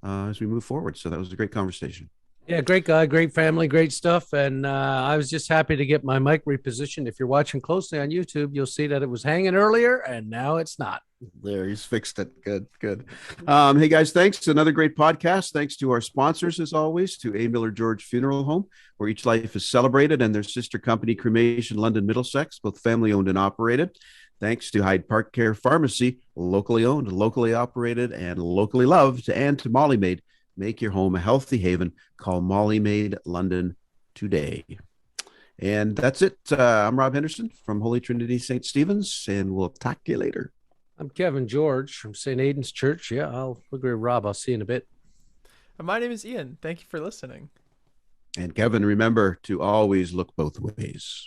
as we move forward. So that was a great conversation. Yeah, great guy, great family, great stuff. And I was just happy to get my mic repositioned. If you're watching closely on YouTube, you'll see that it was hanging earlier and now it's not. There, he's fixed it. Good. Hey guys, thanks. Another great podcast. Thanks to our sponsors, as always, to A. Miller George Funeral Home, where each life is celebrated, and their sister company, Cremation London Middlesex, both family owned and operated. Thanks to Hyde Park Care Pharmacy, locally owned, locally operated, and locally loved, and to Molly Maid. Make your home a healthy haven. Call Molly Maid London today. And that's it. I'm Rob Henderson from Holy Trinity St. Stephen's, and we'll talk to you later. I'm Kevin George from St. Aidan's Church. Yeah, I'll agree with Rob. I'll see you in a bit. And my name is Ian. Thank you for listening. And Kevin, remember to always look both ways.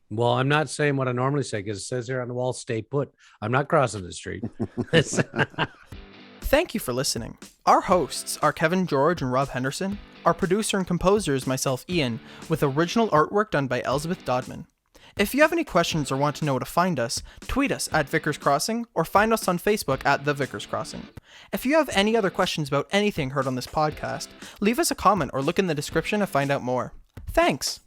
Well, I'm not saying what I normally say because it says here on the wall, stay put. I'm not crossing the street. Thank you for listening. Our hosts are Kevin George and Rob Henderson. Our producer and composer is myself, Ian, with original artwork done by Elizabeth Dodman. If you have any questions or want to know where to find us, tweet us at Vickers Crossing or find us on Facebook at The Vickers Crossing. If you have any other questions about anything heard on this podcast, leave us a comment or look in the description to find out more. Thanks!